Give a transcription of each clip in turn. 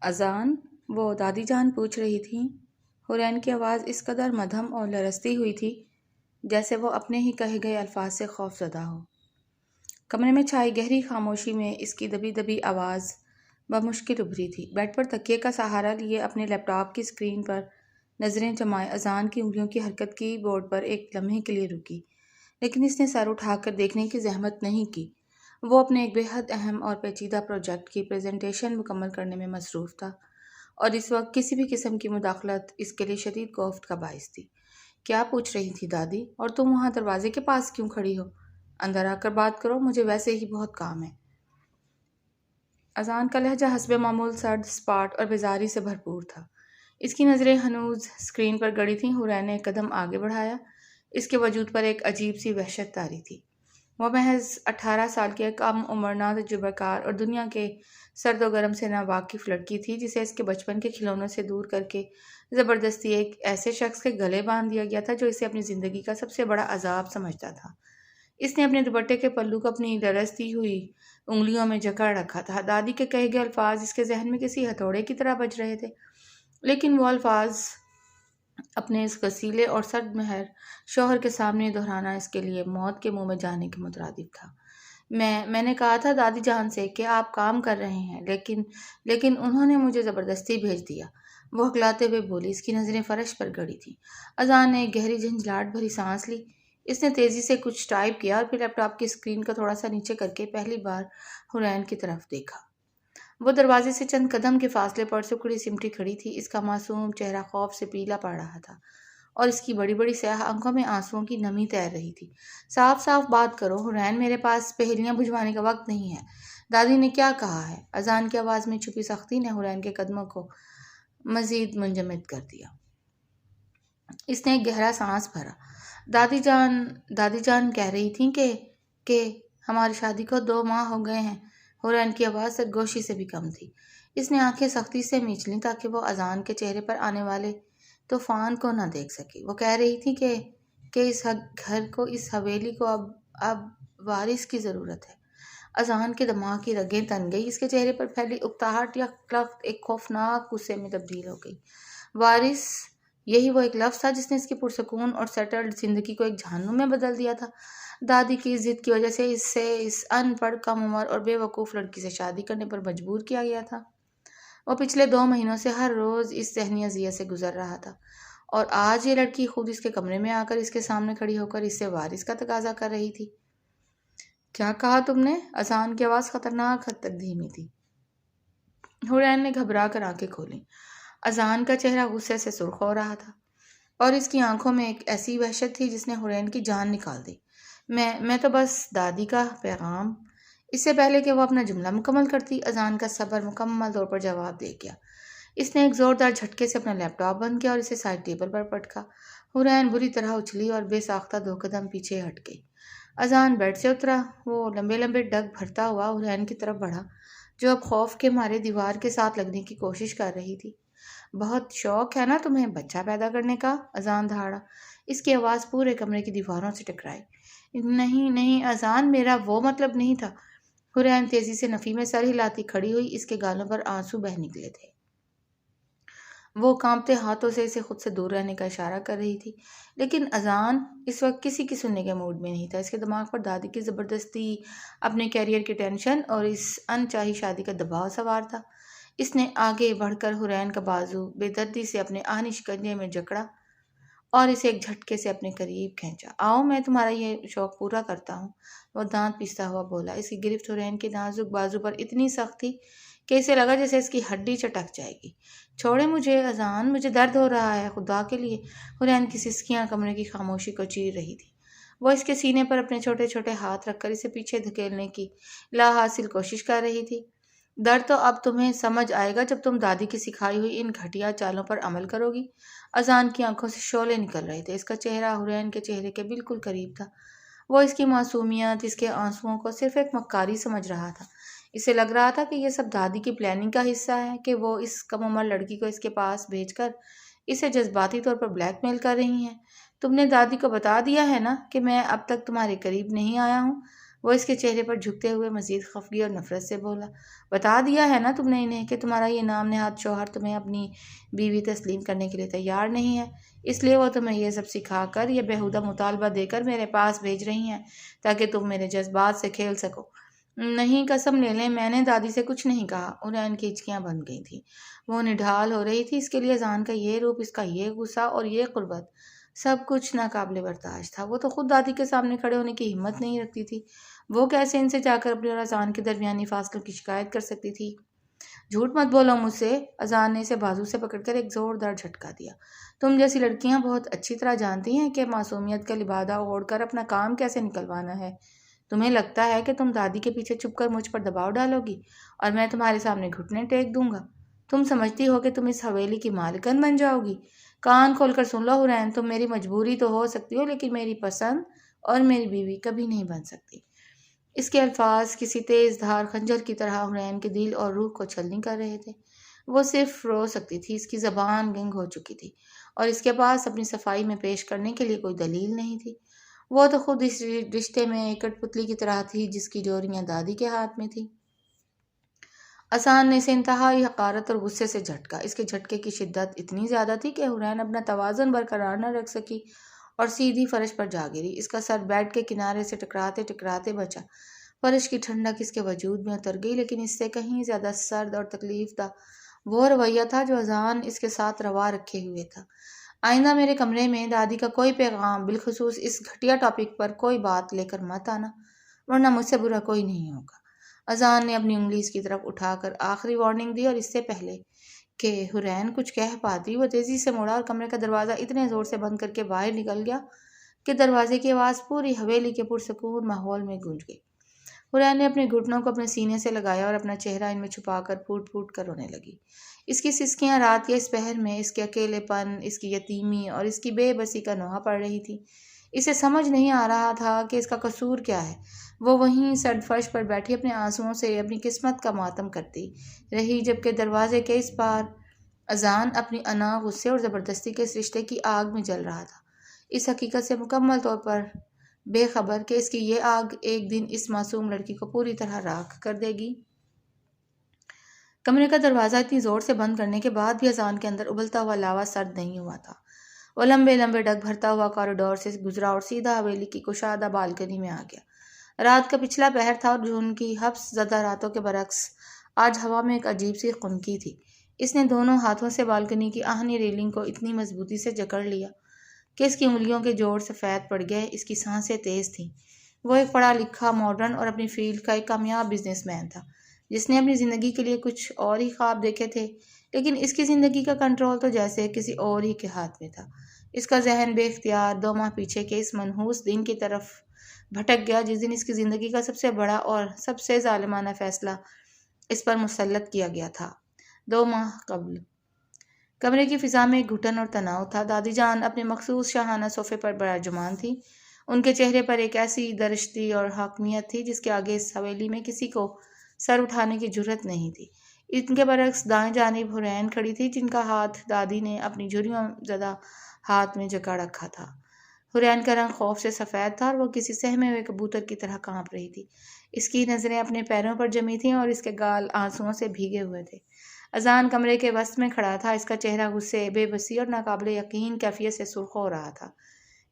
اذان؟ وہ دادی جان پوچھ رہی تھیں۔ حورین کی آواز اس قدر مدھم اور لرزتی ہوئی تھی جیسے وہ اپنے ہی کہے گئے الفاظ سے خوف زدہ ہو۔ کمرے میں چھائی گہری خاموشی میں اس کی دبی دبی آواز بمشکل ابھری تھی۔ بیڈ پر تکیے کا سہارا لیے اپنے لیپ ٹاپ کی اسکرین پر نظریں جمائے اذان کی انگلیوں کی حرکت کی بورڈ پر ایک لمحے کے لیے رکی، لیکن اس نے سر اٹھا کر دیکھنے کی زحمت نہیں کی۔ وہ اپنے ایک بے حد اہم اور پیچیدہ پروجیکٹ کی پریزنٹیشن مکمل کرنے میں مصروف تھا، اور اس وقت کسی بھی قسم کی مداخلت اس کے لیے شدید کوفت کا باعث تھی۔ کیا پوچھ رہی تھی دادی؟ اور تم وہاں دروازے کے پاس کیوں کھڑی ہو؟ اندر آ کر بات کرو، مجھے ویسے ہی بہت کام ہے۔ اذان کا لہجہ حسب معمول سرد، سپاٹ اور بیزاری سے بھرپور تھا۔ اس کی نظریں ہنوز اسکرین پر گڑی تھیں۔ حورین نے ایک قدم آگے بڑھایا۔ اس کے وجود پر ایک عجیب سی وحشت طاری تھی۔ وہ محض 18 سال کی ایک کم عمر، ناتجربہ کار اور دنیا کے سرد و گرم سے ناواقف لڑکی تھی جسے اس کے بچپن کے کھلونوں سے دور کر کے زبردستی ایک ایسے شخص کے گلے باندھ دیا گیا تھا جو اسے اپنی زندگی کا سب سے بڑا عذاب سمجھتا تھا۔ اس نے اپنے دوپٹے کے پلو کو اپنی لرزتی ہوئی انگلیوں میں جکڑ رکھا تھا۔ دادی کے کہے گئے الفاظ اس کے ذہن میں کسی ہتھوڑے کی طرح بج رہے تھے، لیکن وہ الفاظ اپنے اس غسیلے اور سرد مہر شوہر کے سامنے دہرانا اس کے لیے موت کے منہ میں جانے کے مترادف تھا۔ میں نے کہا تھا دادی جان سے کہ آپ کام کر رہے ہیں، لیکن انہوں نے مجھے زبردستی بھیج دیا، وہ ہکلاتے ہوئے بولی۔ اس کی نظریں فرش پر گڑی تھیں۔ اذان نے ایک گہری جھنجھلاہٹ بھری سانس لی۔ اس نے تیزی سے کچھ ٹائپ کیا اور پھر لیپ ٹاپ کی اسکرین کو تھوڑا سا نیچے کر کے پہلی بار حورین کی طرف دیکھا۔ وہ دروازے سے چند قدم کے فاصلے پر سکڑی سمٹی کھڑی تھی۔ اس کا معصوم چہرہ خوف سے پیلا پڑ رہا تھا اور اس کی بڑی بڑی سیاہ آنکھوں میں آنسوؤں کی نمی تیر رہی تھی۔ صاف صاف بات کرو حورین، میرے پاس پہیلیاں بجھوانے کا وقت نہیں ہے۔ دادی نے کیا کہا ہے؟ اذان کی آواز میں چھپی سختی نے حورین کے قدموں کو مزید منجمد کر دیا۔ اس نے ایک گہرا سانس بھرا۔ دادی جان کہہ رہی تھیں کہ ہماری شادی کو 2 ماہ ہو گئے ہیں۔ حورین کی آواز سرگوشی سے بھی کم تھی۔ اس نے آنکھیں سختی سے میچ لیں تاکہ وہ اذان کے چہرے پر آنے والے طوفان کو نہ دیکھ سکے۔ وہ کہہ رہی تھی کہ اس گھر کو، اس حویلی کو اب وارث کی ضرورت ہے۔ اذان کے دماغ کی رگیں تن گئی۔ اس کے چہرے پر پھیلی اکتاہٹ یا کلفت ایک خوفناک غصے میں تبدیل ہو گئی۔ وارث، یہی وہ ایک لفظ تھا جس نے اس کی پرسکون اور سیٹلڈ زندگی کو ایک جہنم میں بدل دیا تھا۔ دادی کی ضد کی وجہ سے اس ان پڑھ، کم عمر اور بے وقوف لڑکی سے شادی کرنے پر مجبور کیا گیا تھا۔ وہ پچھلے 2 مہینوں سے ہر روز اس ذہنی اذیت سے گزر رہا تھا، اور آج یہ لڑکی خود اس کے کمرے میں آ کر اس کے سامنے کھڑی ہو کر اس سے وارث کا تقاضا کر رہی تھی۔ کیا کہا تم نے؟ اذان کی آواز خطرناک حد تک دھیمی تھی۔ حورین نے گھبرا کر آنکھیں کھولیں۔ اذان کا چہرہ غصے سے سرخ ہو رہا تھا اور اس کی آنکھوں میں ایک ایسی وحشت تھی جس نے حورین کی جان نکال دی۔ میں تو بس دادی کا پیغام۔ اس سے پہلے کہ وہ اپنا جملہ مکمل کرتی، اذان کا صبر مکمل طور پر جواب دے گیا۔ اس نے ایک زوردار جھٹکے سے اپنا لیپ ٹاپ بند کیا اور اسے سائڈ ٹیبل پر پٹکا۔ حورین بری طرح اچھلی اور بے ساختہ 2 قدم پیچھے ہٹ گئی۔ اذان بیڈ سے اترا۔ وہ لمبے لمبے ڈگ بھرتا ہوا حورین کی طرف بڑھا جو اب خوف کے مارے دیوار کے ساتھ لگنے کی کوشش کر رہی تھی۔ بہت شوق ہے نا تمہیں بچہ پیدا کرنے کا؟ اذان دہاڑا۔ اس کی آواز پورے کمرے کی دیواروں سے ٹکرائی۔ نہیں اذان، میرا وہ مطلب نہیں تھا۔ حورین تیزی سے نفی میں سر ہلاتی کھڑی ہوئی۔ اس کے گالوں پر آنسو بہہ نکلے تھے۔ وہ کانپتے ہاتھوں سے اسے خود سے دور رہنے کا اشارہ کر رہی تھی، لیکن اذان اس وقت کسی کی سننے کے موڈ میں نہیں تھا۔ اس کے دماغ پر دادی کی زبردستی، اپنے کیریئر کی ٹینشن اور اس انچاہی شادی کا دباؤ سوار تھا۔ اس نے آگے بڑھ کر حورین کا بازو بے دردی سے اپنے آہنی شکنجے میں جکڑا اور اسے ایک جھٹکے سے اپنے قریب کھینچا۔ آؤ، میں تمہارا یہ شوق پورا کرتا ہوں، وہ دانت پیستا ہوا بولا۔ اس کی گرفت حورین کے نازک بازو پر اتنی سخت تھی کہ اسے لگا جیسے اس کی ہڈی چٹک جائے گی۔ چھوڑے مجھے اذان، مجھے درد ہو رہا ہے، خدا کے لیے۔ حورین کی سسکیاں کمرے کی خاموشی کو چیر رہی تھی۔ وہ اس کے سینے پر اپنے چھوٹے چھوٹے ہاتھ رکھ کر اسے پیچھے دھکیلنے کی لا حاصل کوشش کر رہی تھی۔ درد تو اب تمہیں سمجھ آئے گا جب تم دادی کی سکھائی ہوئی ان گھٹیا چالوں پر عمل کرو گی۔ اذان کی آنکھوں سے شعلے نکل رہے تھے۔ اس کا چہرہ حورین کے چہرے کے بالکل قریب تھا۔ وہ اس کی معصومیت، اس کے آنسوؤں کو صرف ایک مکاری سمجھ رہا تھا۔ اسے لگ رہا تھا کہ یہ سب دادی کی پلاننگ کا حصہ ہے، کہ وہ اس کم عمر لڑکی کو اس کے پاس بھیج کر اسے جذباتی طور پر بلیک میل کر رہی ہیں۔ تم نے دادی کو بتا دیا ہے نا کہ میں اب تک تمہارے قریب نہیں آیا ہوں؟ وہ اس کے چہرے پر جھکتے ہوئے مزید خفگی اور نفرت سے بولا، بتا دیا ہے نا تم نے انہیں کہ تمہارا یہ نام نہاد شوہر تمہیں اپنی بیوی تسلیم کرنے کے لیے تیار نہیں ہے، اس لیے وہ تمہیں یہ سب سکھا کر، یہ بیہودہ مطالبہ دے کر میرے پاس بھیج رہی ہیں تاکہ تم میرے جذبات سے کھیل سکو۔ نہیں، قسم لے لیں میں نے دادی سے کچھ نہیں کہا۔ حورین کی ہچکیاں بند گئی تھیں، وہ نڈھال ہو رہی تھی۔ اس کے لیے اذان کا یہ روپ، اس کا یہ غصہ اور یہ قربت، سب کچھ ناقابل برداشت تھا۔ وہ تو خود دادی کے سامنے کھڑے ہونے کی ہمت نہیں رکھتی تھی، وہ کیسے ان سے جا کر اپنی اور اذان کے درمیانی فاصلوں کی شکایت کر سکتی تھی؟ جھوٹ مت بولو مجھ سے، اذان نے اسے بازو سے پکڑ کر ایک زوردار جھٹکا دیا۔ تم جیسی لڑکیاں بہت اچھی طرح جانتی ہیں کہ معصومیت کا لبادہ اوڑھ کر اپنا کام کیسے نکلوانا ہے۔ تمہیں لگتا ہے کہ تم دادی کے پیچھے چھپ کر مجھ پر دباؤ ڈالو گی اور میں تمہارے سامنے گھٹنے ٹیک دوں گا؟ تم سمجھتی ہو کہ تم اس حویلی کی مالکن بن جاؤ گی؟ کان کھول کر سن لو حورین، تم میری مجبوری تو ہو سکتی ہو لیکن میری پسند اور میری بیوی کبھی نہیں بن سکتی۔ اس کے الفاظ کسی تیز دھار خنجر کی طرح حورین کے دل اور روح کو چھلنی کر رہے تھے۔ وہ صرف رو سکتی تھی، اس کی زبان گنگ ہو چکی تھی اور اس کے پاس اپنی صفائی میں پیش کرنے کے لیے کوئی دلیل نہیں تھی۔ وہ تو خود اس رشتے میں ایک کٹ پتلی کی طرح تھی جس کی جوریاں دادی کے ہاتھ میں تھی۔ اذان نے اسے انتہائی حقارت اور غصے سے جھٹکا۔ اس کے جھٹکے کی شدت اتنی زیادہ تھی کہ حورین اپنا توازن برقرار نہ رکھ سکی اور سیدھی فرش پر جا گری۔ اس کا سر بیڈ کے کنارے سے ٹکراتے ٹکراتے بچا۔ فرش کی ٹھنڈک اس کے وجود میں اتر گئی، لیکن اس سے کہیں زیادہ سرد اور تکلیف دہ وہ رویہ تھا جو اذان اس کے ساتھ روا رکھے ہوئے تھا۔ آئندہ میرے کمرے میں دادی کا کوئی پیغام، بالخصوص اس گھٹیا ٹاپک پر کوئی بات لے کر مت آنا، ورنہ مجھ سے برا کوئی نہیں ہوگا۔ اذان نے اپنی انگلی اس کی طرف اٹھا کر آخری وارننگ دی اور اس سے پہلے کہ حورین کچھ کہہ پاتی وہ تیزی سے مڑا اور کمرے کا دروازہ اتنے زور سے بند کر کے باہر نکل گیا کہ دروازے کی آواز پوری حویلی کے پرسکون ماحول میں گونج گئی۔ حورین نے اپنے گھٹنوں کو اپنے سینے سے لگایا اور اپنا چہرہ ان میں چھپا کر پھوٹ پھوٹ کر رونے لگی۔ اس کی سسکیاں رات کے اس پہر میں اس کے اکیلے پن، اس کی یتیمی اور اس کی بے بسی کا نوحہ پڑ رہی تھی۔ اسے سمجھ نہیں آ رہا تھا کہ اس کا قصور کیا ہے۔ وہ وہیں سرد فرش پر بیٹھی اپنے آنسوؤں سے اپنی قسمت کا ماتم کرتی رہی، جبکہ دروازے کے اس پار اذان اپنی انا، غصے اور زبردستی کے اس رشتے کی آگ میں جل رہا تھا، اس حقیقت سے مکمل طور پر بے خبر کہ اس کی یہ آگ ایک دن اس معصوم لڑکی کو پوری طرح راکھ کر دے گی۔ کمرے کا دروازہ اتنی زور سے بند کرنے کے بعد بھی اذان کے اندر ابلتا ہوا لاوا سرد نہیں ہوا تھا۔ وہ لمبے لمبے ڈگ بھرتا ہوا کوریڈور سے گزرا اور سیدھا حویلی کی کشادہ بالکنی میں آ گیا۔ رات کا پچھلا پہر تھا اور جون کی حبس زدہ راتوں کے برعکس آج ہوا میں ایک عجیب سی خنکی تھی۔ اس نے دونوں ہاتھوں سے بالکنی کی آہنی ریلنگ کو اتنی مضبوطی سے جکڑ لیا کہ اس کی انگلیوں کے جوڑ سفید پڑ گئے۔ اس کی سانسیں تیز تھیں۔ وہ ایک پڑھا لکھا، ماڈرن اور اپنی فیلڈ کا ایک کامیاب بزنس مین تھا جس نے اپنی زندگی کے لیے کچھ اور ہی خواب دیکھے تھے، لیکن اس کی زندگی کا کنٹرول تو جیسے کسی اور ہی کے ہاتھ میں تھا۔ اس کا ذہن بے اختیار 2 ماہ پیچھے کے اس منحوس دن کی طرف بھٹک گیا جس دن اس کی زندگی کا سب سے بڑا اور سب سے ظالمانہ فیصلہ اس پر مسلط کیا گیا تھا۔ 2 ماہ قبل کمرے کی فضا میں ایک گھٹن اور تناؤ تھا۔ دادی جان اپنے مخصوص شاہانہ صوفے پر براجمان تھی۔ ان کے چہرے پر ایک ایسی درشتی اور حاکمیت تھی جس کے آگے اس حویلی میں کسی کو سر اٹھانے کی جرت نہیں تھی۔ ان کے برعکس دائیں جانب حورین کھڑی تھی جن کا ہاتھ دادی نے اپنی جھریوں زدہ ہاتھ میں جکڑ رکھا تھا۔ حورین کا رنگ خوف سے سفید تھا اور وہ کسی سہمے ہوئے کبوتر کی طرح کانپ رہی تھی۔ اس کی نظریں اپنے پیروں پر جمی تھیں اور اس کے گال آنسوؤں سے بھیگے ہوئے تھے۔ اذان کمرے کے وسط میں کھڑا تھا۔ اس کا چہرہ غصے، بے بسی اور ناقابل یقین کیفیت سے سرخ ہو رہا تھا۔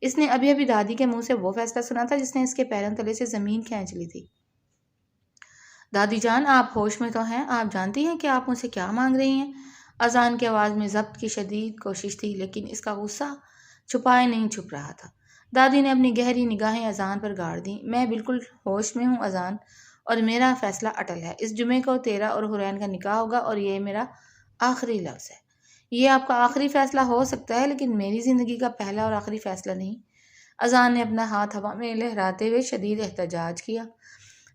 اس نے ابھی ابھی دادی کے منہ سے وہ فیصلہ سنا تھا جس نے اس کے پیروں تلے سے زمین کھینچ لی تھی۔ دادی جان، آپ ہوش میں تو ہیں؟ آپ جانتی ہیں کہ آپ مجھ سے کیا مانگ رہی ہیں؟ اذان کی آواز میں ضبط کی شدید کوشش تھی، لیکن اس کا غصہ چھپائے نہیں چھپ رہا تھا۔ دادی نے اپنی گہری نگاہیں اذان پر گاڑ دیں۔ میں بالکل ہوش میں ہوں اذان، اور میرا فیصلہ اٹل ہے۔ اس جمعے کو تیرا اور حورین کا نکاح ہوگا اور یہ میرا آخری لفظ ہے۔ یہ آپ کا آخری فیصلہ ہو سکتا ہے لیکن میری زندگی کا پہلا اور آخری فیصلہ نہیں۔ اذان نے اپنا ہاتھ ہوا میں لہراتے ہوئے شدید احتجاج کیا۔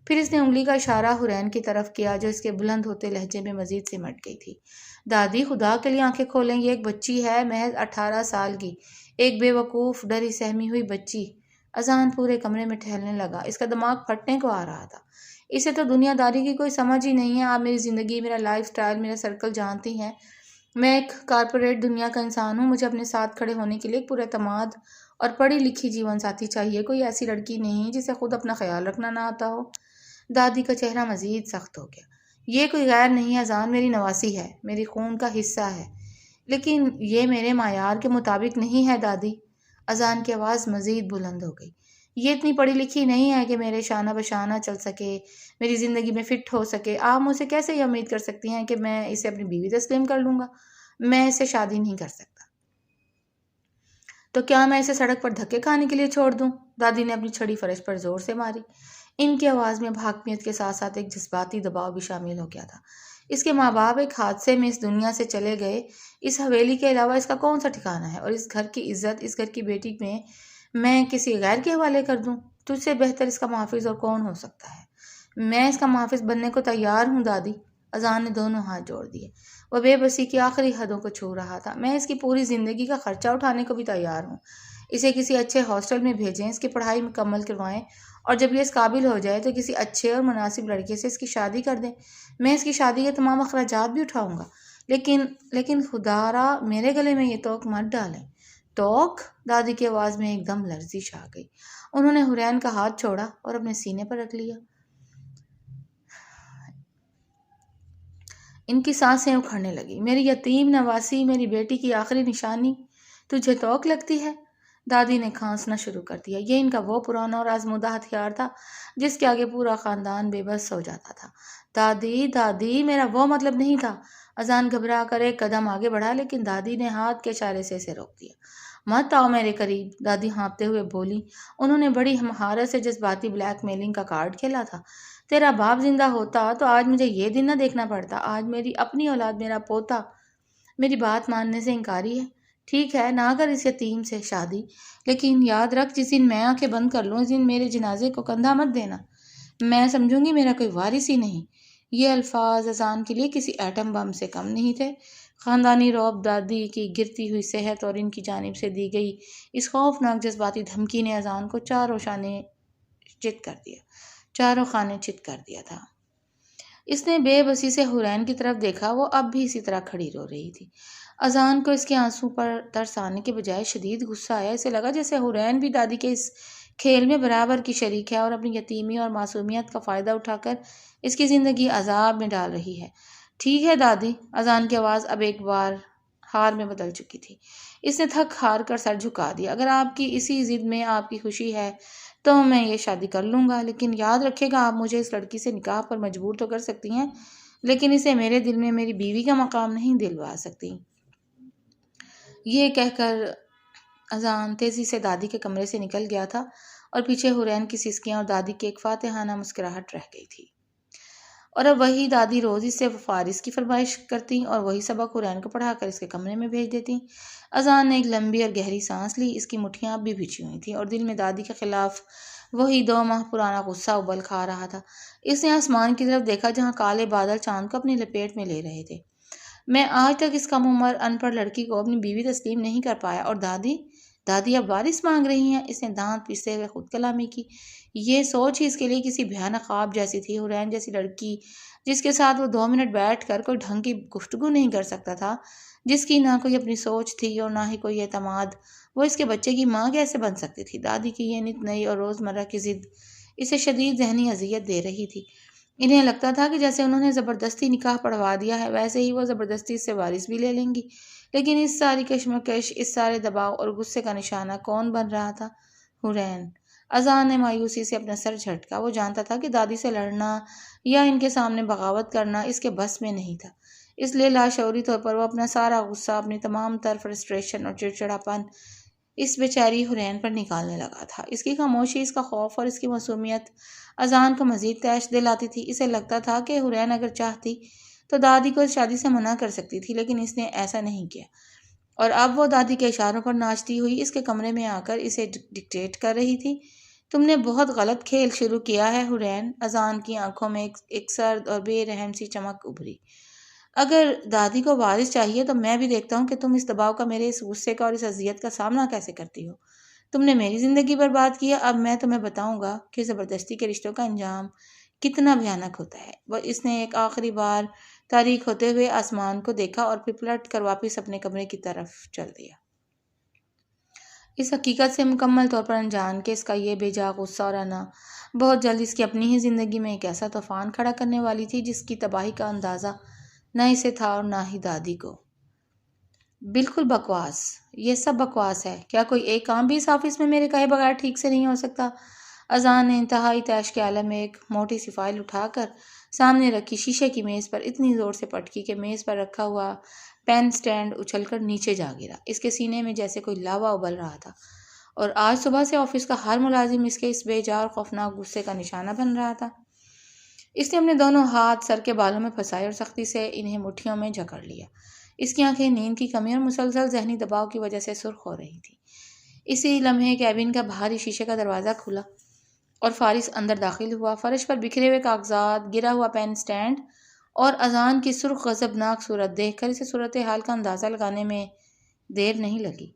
پھر اس نے انگلی کا اشارہ حورین کی طرف کیا جو اس کے بلند ہوتے لہجے میں مزید سمٹ گئی تھی۔ دادی، خدا کے لیے آنکھیں کھولیں، یہ ایک بچی ہے، محض 18 سال کی، ایک بے وقوف، ڈری سہمی ہوئی بچی۔ اذان پورے کمرے میں ٹہلنے لگا۔ اس کا دماغ پھٹنے کو آ رہا تھا۔ اسے تو دنیا داری کی کوئی سمجھ ہی نہیں ہے۔ آپ میری زندگی، میرا لائف سٹائل، میرا سرکل جانتی ہیں۔ میں ایک کارپوریٹ دنیا کا انسان ہوں۔ مجھے اپنے ساتھ کھڑے ہونے کے لیے ایک پراعتماد اور پڑھی لکھی جیون ساتھی چاہیے، کوئی ایسی لڑکی نہیں جسے خود اپنا خیال رکھنا نہ آتا ہو۔ دادی کا چہرہ مزید سخت ہو گیا۔ یہ کوئی غیر نہیں اذان، میری نواسی ہے، میری خون کا حصہ ہے، لیکن یہ میرے معیار کے مطابق نہیں ہے دادی۔ اذان کی آواز مزید بلند ہو گئی۔ یہ اتنی پڑھی لکھی نہیں ہے کہ میرے شانہ بشانہ چل سکے، میری زندگی میں فٹ ہو سکے۔ آپ مجھ سے کیسے یہ امید کر سکتی ہیں کہ میں اسے اپنی بیوی تسلیم کر لوں گا؟ میں اسے شادی نہیں کر سکتا۔ تو کیا میں اسے سڑک پر دھکے کھانے کے لیے چھوڑ دوں؟ دادی نے اپنی چھڑی فرش پر زور سے ماری۔ ان کی آواز میں بھاکمیت کے ساتھ ساتھ ایک جذباتی دباؤ بھی شامل ہو گیا تھا۔ اس کے ماں باپ ایک حادثے میں اس دنیا سے چلے گئے، اس حویلی کے علاوہ اس کا کون سا ٹھکانہ ہے؟ اور اس گھر کی عزت، اس گھر کی بیٹی میں کسی غیر کے حوالے کر دوں؟ تجھ سے بہتر اس کا محافظ اور کون ہو سکتا ہے؟ میں اس کا محافظ بننے کو تیار ہوں دادی۔ اذان نے دونوں ہاتھ جوڑ دیے۔ وہ بے بسی کی آخری حدوں کو چھو رہا تھا۔ میں اس کی پوری زندگی کا خرچہ اٹھانے کو بھی تیار ہوں۔ اسے کسی اچھے ہاسٹل میں بھیجیں، اس کی پڑھائی مکمل کروائیں، اور جب یہ اس قابل ہو جائے تو کسی اچھے اور مناسب لڑکے سے اس کی شادی کر دیں۔ میں اس کی شادی کے تمام اخراجات بھی اٹھاؤں گا، لیکن خدا را میرے گلے میں یہ توق مت ڈالیں۔ توق؟ دادی کی آواز میں ایک دم لرزش آ گئی۔ انہوں نے حرین کا ہاتھ چھوڑا اور اپنے سینے پر رکھ لیا۔ ان کی سانسیں اکھڑنے لگی۔ میری یتیم نواسی، میری بیٹی کی آخری نشانی، تجھے توق لگتی ہے؟ دادی نے کھانسنا شروع کر دیا۔ یہ ان کا وہ پرانا اور آزمودہ ہتھیار تھا جس کے آگے پورا خاندان بے بس ہو جاتا تھا۔ دادی، میرا وہ مطلب نہیں تھا۔ اذان گھبرا کر ایک قدم آگے بڑھا، لیکن دادی نے ہاتھ کے اشارے سے اسے روک دیا۔ مت آؤ میرے قریب، دادی ہانپتے ہوئے بولی۔ انہوں نے بڑی مہارت سے جذباتی بلیک میلنگ کا کارڈ کھیلا تھا۔ تیرا باپ زندہ ہوتا تو آج مجھے یہ دن نہ دیکھنا پڑتا۔ آج میری اپنی اولاد، میرا پوتا، میری بات ماننے سے انکاری ہے۔ ٹھیک ہے، نہ کر اس یتیم سے شادی، لیکن یاد رکھ جس دن میں آنکھیں بند کر لوں، اس دن میرے جنازے کو کندھا مت دینا۔ میں سمجھوں گی میرا کوئی وارث ہی نہیں۔ یہ الفاظ اذان کے لیے کسی ایٹم بم سے کم نہیں تھے۔ خاندانی رعب، دادی کی گرتی ہوئی صحت اور ان کی جانب سے دی گئی اس خوفناک جذباتی دھمکی نے اذان کو چاروں خانے چت کر دیا تھا۔ اس نے بے بسی سے حرین کی طرف دیکھا۔ وہ اب بھی اسی طرح کھڑی رو رہی تھی۔ اذان کو اس کے آنسوں پر ترس آنے کے بجائے شدید غصہ آیا۔ اسے لگا جیسے حرین بھی دادی کے اس کھیل میں برابر کی شریک ہے اور اپنی یتیمی اور معصومیت کا فائدہ اٹھا کر اس کی زندگی عذاب میں ڈال رہی ہے۔ ٹھیک ہے دادی، اذان کی آواز اب ایک بار ہار میں بدل چکی تھی۔ اس نے تھک ہار کر سر جھکا دیا۔ اگر آپ کی اسی ضد میں آپ کی خوشی ہے تو میں یہ شادی کر لوں گا، لیکن یاد رکھے گا آپ مجھے اس لڑکی سے نکاح پر مجبور تو کر سکتی ہیں، لیکن اسے میرے دل میں میری بیوی کا مقام نہیں دلوا سکتی۔ یہ کہہ کر اذان تیزی سے دادی کے کمرے سے نکل گیا تھا اور پیچھے حرین کی سسکیاں اور دادی کی ایک فاتحانہ مسکراہٹ رہ گئی تھی۔ اور اب وہی دادی روز اس سے فارس کی فرمائش کرتی اور وہی سبق حرین کو پڑھا کر اس کے کمرے میں بھیج دیتی۔ اذان نے ایک لمبی اور گہری سانس لی۔ اس کی مٹھیاں اب بھی بھیجی ہوئی تھیں اور دل میں دادی کے خلاف وہی 2 ماہ پرانا غصہ ابل کھا رہا تھا۔ اس نے آسمان کی طرف دیکھا جہاں کالے بادل چاند کو اپنی لپیٹ میں لے رہے تھے۔ میں آج تک اس کم عمر ان پڑھ لڑکی کو اپنی بیوی تسلیم نہیں کر پایا، اور دادی اب وارث مانگ رہی ہیں۔ اس نے دانت پیستے ہوئے خود کلامی کی۔ یہ سوچ ہی اس کے لیے کسی بھیانک خواب جیسی تھی۔ حرین جیسی لڑکی جس کے ساتھ وہ 2 منٹ بیٹھ کر کوئی ڈھنگ کی گفتگو نہیں کر سکتا تھا، جس کی نہ کوئی اپنی سوچ تھی اور نہ ہی کوئی اعتماد، وہ اس کے بچے کی ماں کیسے بن سکتی تھی؟ دادی کی یہ نت نئی اور روزمرہ کی ضد اسے شدید ذہنی اذیت دے رہی تھی۔ انہیں لگتا تھا کہ جیسے انہوں نے زبردستی نکاح پڑھوا دیا ہے، ویسے ہی وہ زبردستی اس سے وارث بھی لے لیں گی۔ لیکن اس ساری کشمکش، اس سارے دباؤ اور غصے کا نشانہ کون بن رہا تھا؟ حرین۔ اذان نے مایوسی سے اپنا سر جھٹکا۔ وہ جانتا تھا کہ دادی سے لڑنا یا ان کے سامنے بغاوت کرنا اس کے بس میں نہیں تھا، اس لیے لاشعوری طور پر وہ اپنا سارا غصہ، اپنی تمام تر فرسٹریشن اور چڑچڑاپن اس بیچاری حرین پر نکالنے لگا تھا۔ اس کی خاموشی، اس کا خوف اور اس کی معصومیت اذان کو مزید تیش دلاتی تھی۔ اسے لگتا تھا کہ حرین اگر چاہتی تو دادی کو اس شادی سے منع کر سکتی تھی، لیکن اس نے ایسا نہیں کیا، اور اب وہ دادی کے اشاروں پر ناچتی ہوئی اس کے کمرے میں آ کر اسے ڈکٹیٹ کر رہی تھی۔ تم نے بہت غلط کھیل شروع کیا ہے حرین۔ اذان کی آنکھوں میں ایک سرد اور بے رحم سی چمک ابھری۔ اگر دادی کو وارث چاہیے تو میں بھی دیکھتا ہوں کہ تم اس دباؤ کا، میرے اس غصے کا اور اس اذیت کا سامنا کیسے کرتی ہو۔ تم نے میری زندگی برباد کی ہے، اب میں تمہیں بتاؤں گا کہ زبردستی کے رشتوں کا انجام کتنا بھیانک ہوتا ہے۔ اس نے ایک آخری بار تاریک ہوتے ہوئے آسمان کو دیکھا اور پھر پلٹ کر واپس اپنے کمرے کی طرف چل دیا۔ اس حقیقت سے مکمل طور پر انجان کہ اس کا یہ بے جا غصہ اور انا بہت جلد اس کی اپنی ہی زندگی میں ایک ایسا طوفان کھڑا کرنے والی تھی جس کی تباہی کا اندازہ نہ اسے تھا اور نہ ہی دادی کو۔ بالکل بکواس، یہ سب بکواس ہے۔ کیا کوئی ایک کام بھی اس آفس میں میرے کہے بغیر ٹھیک سے نہیں ہو سکتا؟ اذان نے انتہائی طیش کے عالم میں ایک موٹی سی فائل اٹھا کر سامنے رکھی شیشے کی میز پر اتنی زور سے پٹکی کہ میز پر رکھا ہوا پین سٹینڈ اچھل کر نیچے جا گرا۔ اس کے سینے میں جیسے کوئی لاوا ابل رہا تھا اور آج صبح سے آفس کا ہر ملازم اس کے اس بے جا اور خوفناک غصے کا نشانہ بن رہا تھا۔ اس نے اپنے دونوں ہاتھ سر کے بالوں میں پھنسائے اور سختی سے انہیں مٹھیوں میں جکڑ لیا۔ اس کی آنکھیں نیند کی کمی اور مسلسل ذہنی دباؤ کی وجہ سے سرخ ہو رہی تھیں۔ اسی لمحے کیبن کا بھاری شیشے کا دروازہ کھلا اور فارس اندر داخل ہوا۔ فرش پر بکھرے ہوئے کاغذات، گرا ہوا پین سٹینڈ اور اذان کی سرخ غضبناک صورت دیکھ کر اسے صورتحال کا اندازہ لگانے میں دیر نہیں لگی۔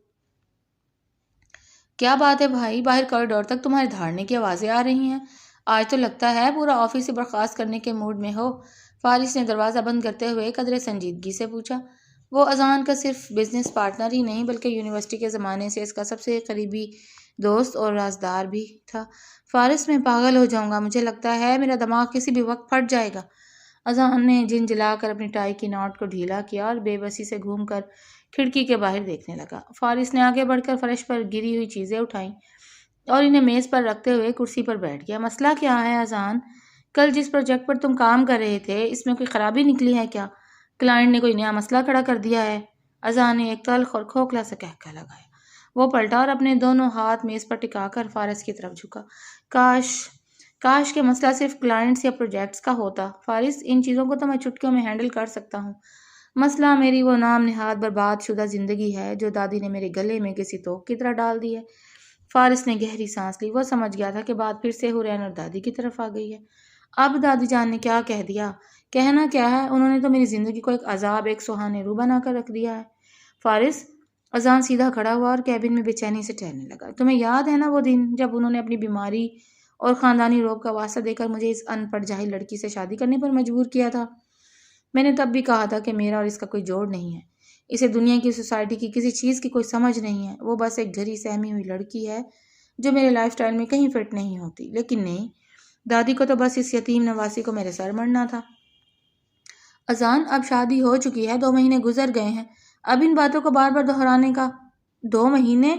کیا بات ہے بھائی، باہر کوریڈور تک تمہارے دھاڑنے کی آوازیں آ رہی ہیں۔ آج تو لگتا ہے پورا آفس سے برخاست کرنے کے موڈ میں ہو۔ فارس نے دروازہ بند کرتے ہوئے قدرے سنجیدگی سے پوچھا۔ وہ اذان کا صرف بزنس پارٹنر ہی نہیں بلکہ یونیورسٹی کے زمانے سے اس کا سب سے قریبی دوست اور رازدار بھی تھا۔ فارس، میں پاگل ہو جاؤں گا، مجھے لگتا ہے میرا دماغ کسی بھی وقت پھٹ جائے گا۔ اذان نے جھنجھلا کر اپنی ٹائی کی ناٹ کو ڈھیلا کیا اور بے بسی سے گھوم کر کھڑکی کے باہر دیکھنے لگا۔ فارس نے آگے بڑھ کر فرش پر گری ہوئی چیزیں اٹھائیں اور انہیں میز پر رکھتے ہوئے کرسی پر بیٹھ گیا۔ مسئلہ کیا ہے اذان؟ کل جس پروجیکٹ پر تم کام کر رہے تھے اس میں کوئی خرابی نکلی ہے کیا؟ کلائنٹ نے کوئی نیا مسئلہ کھڑا کر دیا ہے؟ اذان نے ایک تلخ اور کھوکھلا سا کہکہ لگایا۔ وہ پلٹا اور اپنے دونوں ہاتھ میز پر ٹکا کر فارس کی طرف جھکا۔ کاش کہ مسئلہ صرف کلائنٹس یا پروجیکٹس کا ہوتا۔ فارس، ان چیزوں کو تو میں چٹکیوں میں ہینڈل کر سکتا ہوں۔ مسئلہ میری وہ نام نہاد برباد شدہ زندگی ہے جو دادی نے میرے گلے میں کسی توق کی طرح ڈال دی ہے۔ فارس نے گہری سانس لی۔ وہ سمجھ گیا تھا کہ بات پھر سے حرین اور دادی کی طرف آ گئی ہے۔ اب دادی جان نے کیا کہہ دیا؟ کہنا کیا ہے، انہوں نے تو میری زندگی کو ایک عذاب، ایک سہانے رو بنا کر رکھ دیا ہے۔ فارس، اذان سیدھا کھڑا ہوا اور کیبن میں بے چینی سے ٹہلنے لگا۔ تمہیں یاد ہے نا وہ دن جب انہوں نے اپنی بیماری اور خاندانی روب کا واسطہ دے کر مجھے اس ان پڑھ جاہل لڑکی سے شادی کرنے پر مجبور کیا تھا؟ میں نے تب بھی کہا تھا کہ میرا اور اس کا کوئی جوڑ نہیں ہے، اسے دنیا کی، سوسائٹی کی کسی چیز کی کوئی سمجھ نہیں ہے، وہ بس ایک گھری سہمی ہوئی لڑکی ہے جو میرے لائف سٹائل میں کہیں فٹ نہیں ہوتی۔ لیکن نہیں، دادی کو تو بس اس یتیم نواسی کو میرے سر مرنا تھا۔ اذان، اب شادی ہو چکی ہے، 2 مہینے گزر گئے ہیں، اب ان باتوں کو بار بار دہرانے کا 2 مہینے؟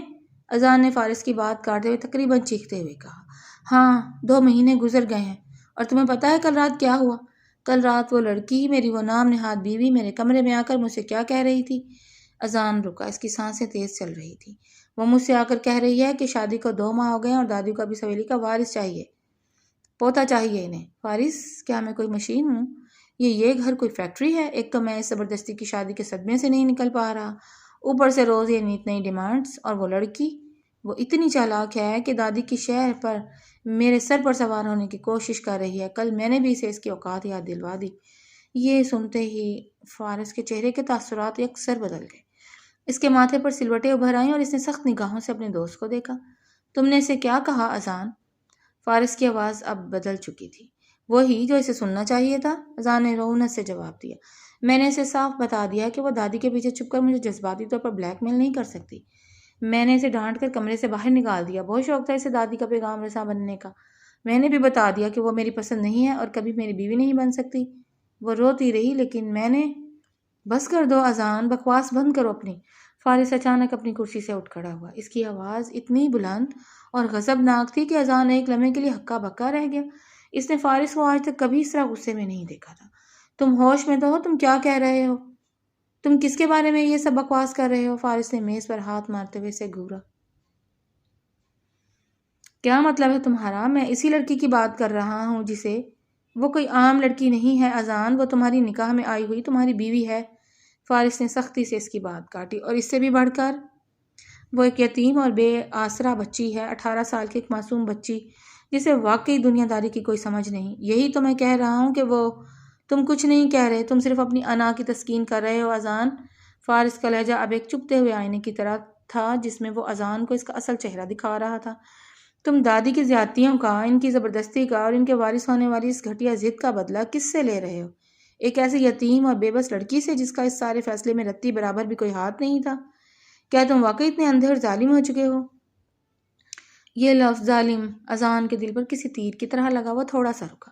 اذان نے فارس کی بات کاٹتے ہوئے تقریباً چیختے ہوئے کہا۔ ہاں، 2 مہینے گزر گئے ہیں۔ اور تمہیں پتہ ہے کل رات کیا ہوا؟ کل رات وہ لڑکی، میری وہ نام نہاد بیوی، میرے کمرے میں آ کر مجھ سے کیا کہہ رہی تھی؟ اذان رکا، اس کی سانسیں تیز چل رہی تھیں۔ وہ مجھ سے آ کر کہہ رہی ہے کہ شادی کو 2 ماہ ہو گئے اور دادی کو ابھی سویلی کا وارث چاہیے، پوتا چاہیے انہیں۔ فارس، کیا میں کوئی مشین ہوں؟ یہ گھر کوئی فیکٹری ہے؟ ایک تو میں اس زبردستی کی شادی کے صدمے سے نہیں نکل پا رہا، اوپر سے روز یہ نیت نئی ڈیمانڈز، اور وہ لڑکی، وہ اتنی چالاک ہے کہ دادی کی شہر پر میرے سر پر سوار ہونے کی کوشش کر رہی ہے۔ کل میں نے بھی اسے اس کی اوقات یاد دلوا دی۔ یہ سنتے ہی فارس کے چہرے کے تاثرات یکسر بدل گئے۔ اس کے ماتھے پر سلوٹیں ابھر آئیں اور اس نے سخت نگاہوں سے اپنے دوست کو دیکھا۔ تم نے اسے کیا کہا اذان؟ فارس کی آواز اب بدل چکی تھی۔ وہی جو اسے سننا چاہیے تھا، اذان نے رعونت سے جواب دیا۔ میں نے اسے صاف بتا دیا کہ وہ دادی کے پیچھے چھپ کر مجھے جذباتی طور پر بلیک میل نہیں کر سکتی۔ میں نے اسے ڈانٹ کر کمرے سے باہر نکال دیا، بہت شوق تھا اسے دادی کا پیغام رساں بننے کا۔ میں نے بھی بتا دیا کہ وہ میری پسند نہیں ہے اور کبھی میری بیوی نہیں بن سکتی۔ وہ روتی رہی لیکن میں نے… بس کر دو اذان، بکواس بند کرو اپنی۔ فارس اچانک اپنی کرسی سے اٹھ کھڑا ہوا۔ اس کی آواز اتنی بلند اور غضبناک تھی کہ اذان ایک لمحے کے لیے ہکا بکا رہ گیا۔ اس نے فارس کو آج تک کبھی اس طرح غصے میں نہیں دیکھا تھا۔ تم ہوش میں تو ہو؟ تم کیا کہہ رہے ہو؟ تم کس کے بارے میں یہ سب بکواس کر رہے ہو؟ فارس نے میز پر ہاتھ مارتے ہوئے اسے گھورا۔ کیا مطلب ہے تمہارا؟ میں اسی لڑکی کی بات کر رہا ہوں جسے… وہ کوئی عام لڑکی نہیں ہے اذان، وہ تمہاری نکاح میں آئی ہوئی تمہاری بیوی ہے۔ فارس نے سختی سے اس کی بات کاٹی۔ اور اس سے بھی بڑھ کر وہ ایک یتیم اور بے آسرا بچی ہے، 18 سال کی ایک معصوم بچی جسے واقعی دنیا داری کی کوئی سمجھ نہیں۔ یہی تو میں کہہ رہا ہوں کہ وہ… تم کچھ نہیں کہہ رہے، تم صرف اپنی انا کی تسکین کر رہے ہو اذان۔ فارس کا لہجہ اب ایک چبھتے ہوئے آئینے کی طرح تھا جس میں وہ اذان کو اس کا اصل چہرہ دکھا رہا تھا۔ تم دادی کی زیادتیوں کا، ان کی زبردستی کا اور ان کے وارث ہونے والی اس گھٹیا ضد کا بدلہ کس سے لے رہے ہو؟ ایک ایسی یتیم اور بے بس لڑکی سے جس کا اس سارے فیصلے میں رتی برابر بھی کوئی ہاتھ نہیں تھا۔ کیا تم واقعی اتنے اندھے اور ظالم ہو چکے ہو؟ یہ لفظ ظالم اذان کے دل پر کسی تیر کی طرح لگا، وہ تھوڑا سا رکا۔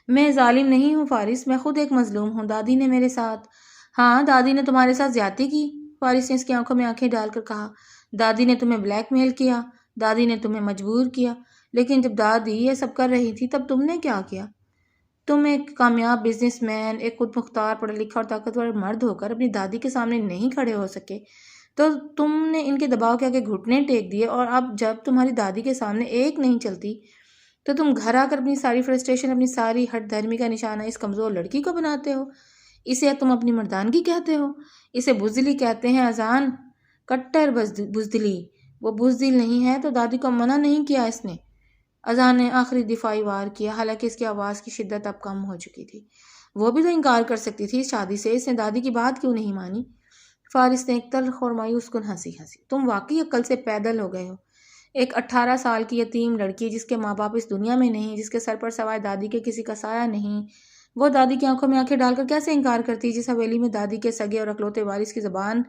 میں ظالم نہیں ہوں فارس، میں خود ایک مظلوم ہوں۔ دادی نے میرے ساتھ ہاں، دادی نے تمہارے ساتھ زیادتی کی، فارس نے اس کی آنکھوں میں آنکھیں ڈال کر کہا۔ دادی نے تمہیں بلیک میل کیا، دادی نے تمہیں مجبور کیا، لیکن جب دادی یہ سب کر رہی تھی تب تم نے کیا کیا؟ تم ایک کامیاب بزنس مین، ایک خود مختار پڑھا لکھا اور طاقتور مرد ہو کر اپنی دادی کے سامنے نہیں کھڑے ہو سکے تو تم نے ان کے دباؤ کے آگے گھٹنے ٹیک دیے، اور اب جب تمہاری دادی کے سامنے ایک نہیں چلتی تو تم گھر آ کر اپنی ساری فرسٹریشن، اپنی ساری ہٹ دھرمی کا نشانہ اس کمزور لڑکی کو بناتے ہو۔ اسے تم اپنی مردانگی کہتے ہو؟ اسے بزدلی کہتے ہیں اذان، کٹر بزدلی۔ وہ بزدل نہیں ہے تو دادی کو منع نہیں کیا اس نے۔ اذان نے آخری دفاعی وار کیا، حالانکہ اس کی آواز کی شدت اب کم ہو چکی تھی۔ وہ بھی تو انکار کر سکتی تھی اس شادی سے، اس نے دادی کی بات کیوں نہیں مانی؟ فارس نے ایک تلخ اور مایوس کن ہنسی ہنسی۔ تم واقعی عقل سے پیدل ہو گئے ہو۔ ایک 18 سال کی یتیم لڑکی جس کے ماں باپ اس دنیا میں نہیں، جس کے سر پر سوائے دادی کے کسی کا سایہ نہیں، وہ دادی کی آنکھوں میں آنکھیں ڈال کر کیسے انکار کرتی؟ جس حویلی میں دادی کے سگے اور اکلوتے وارث کی زبان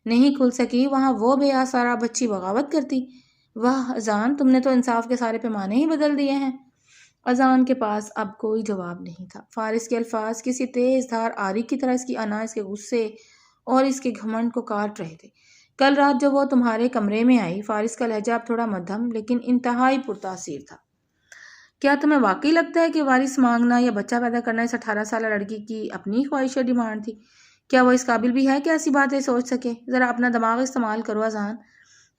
نہیں کھل سکی، وہاں وہ بے آسارا بچی بغاوت کرتی؟ واہ اذان، تم نے تو انصاف کے سارے پیمانے ہی بدل دیے ہیں۔ اذان کے پاس اب کوئی جواب نہیں تھا۔ فارس کے الفاظ کسی تیز دھار آری کی طرح اس کی انا، اس کے غصے اور اس کے گھمنڈ کو کاٹ رہے تھے۔ کل رات جب وہ تمہارے کمرے میں آئی، فارس کا لہجہ اب تھوڑا مدھم لیکن انتہائی پرتاثیر تھا۔ کیا تمہیں واقعی لگتا ہے کہ وارث مانگنا یا بچہ پیدا کرنا اس 18 سالہ لڑکی کی اپنی خواہش یا ڈیمانڈ تھی؟ کیا وہ اس قابل بھی ہے کہ ایسی باتیں سوچ سکے؟ ذرا اپنا دماغ استعمال کرو اذان۔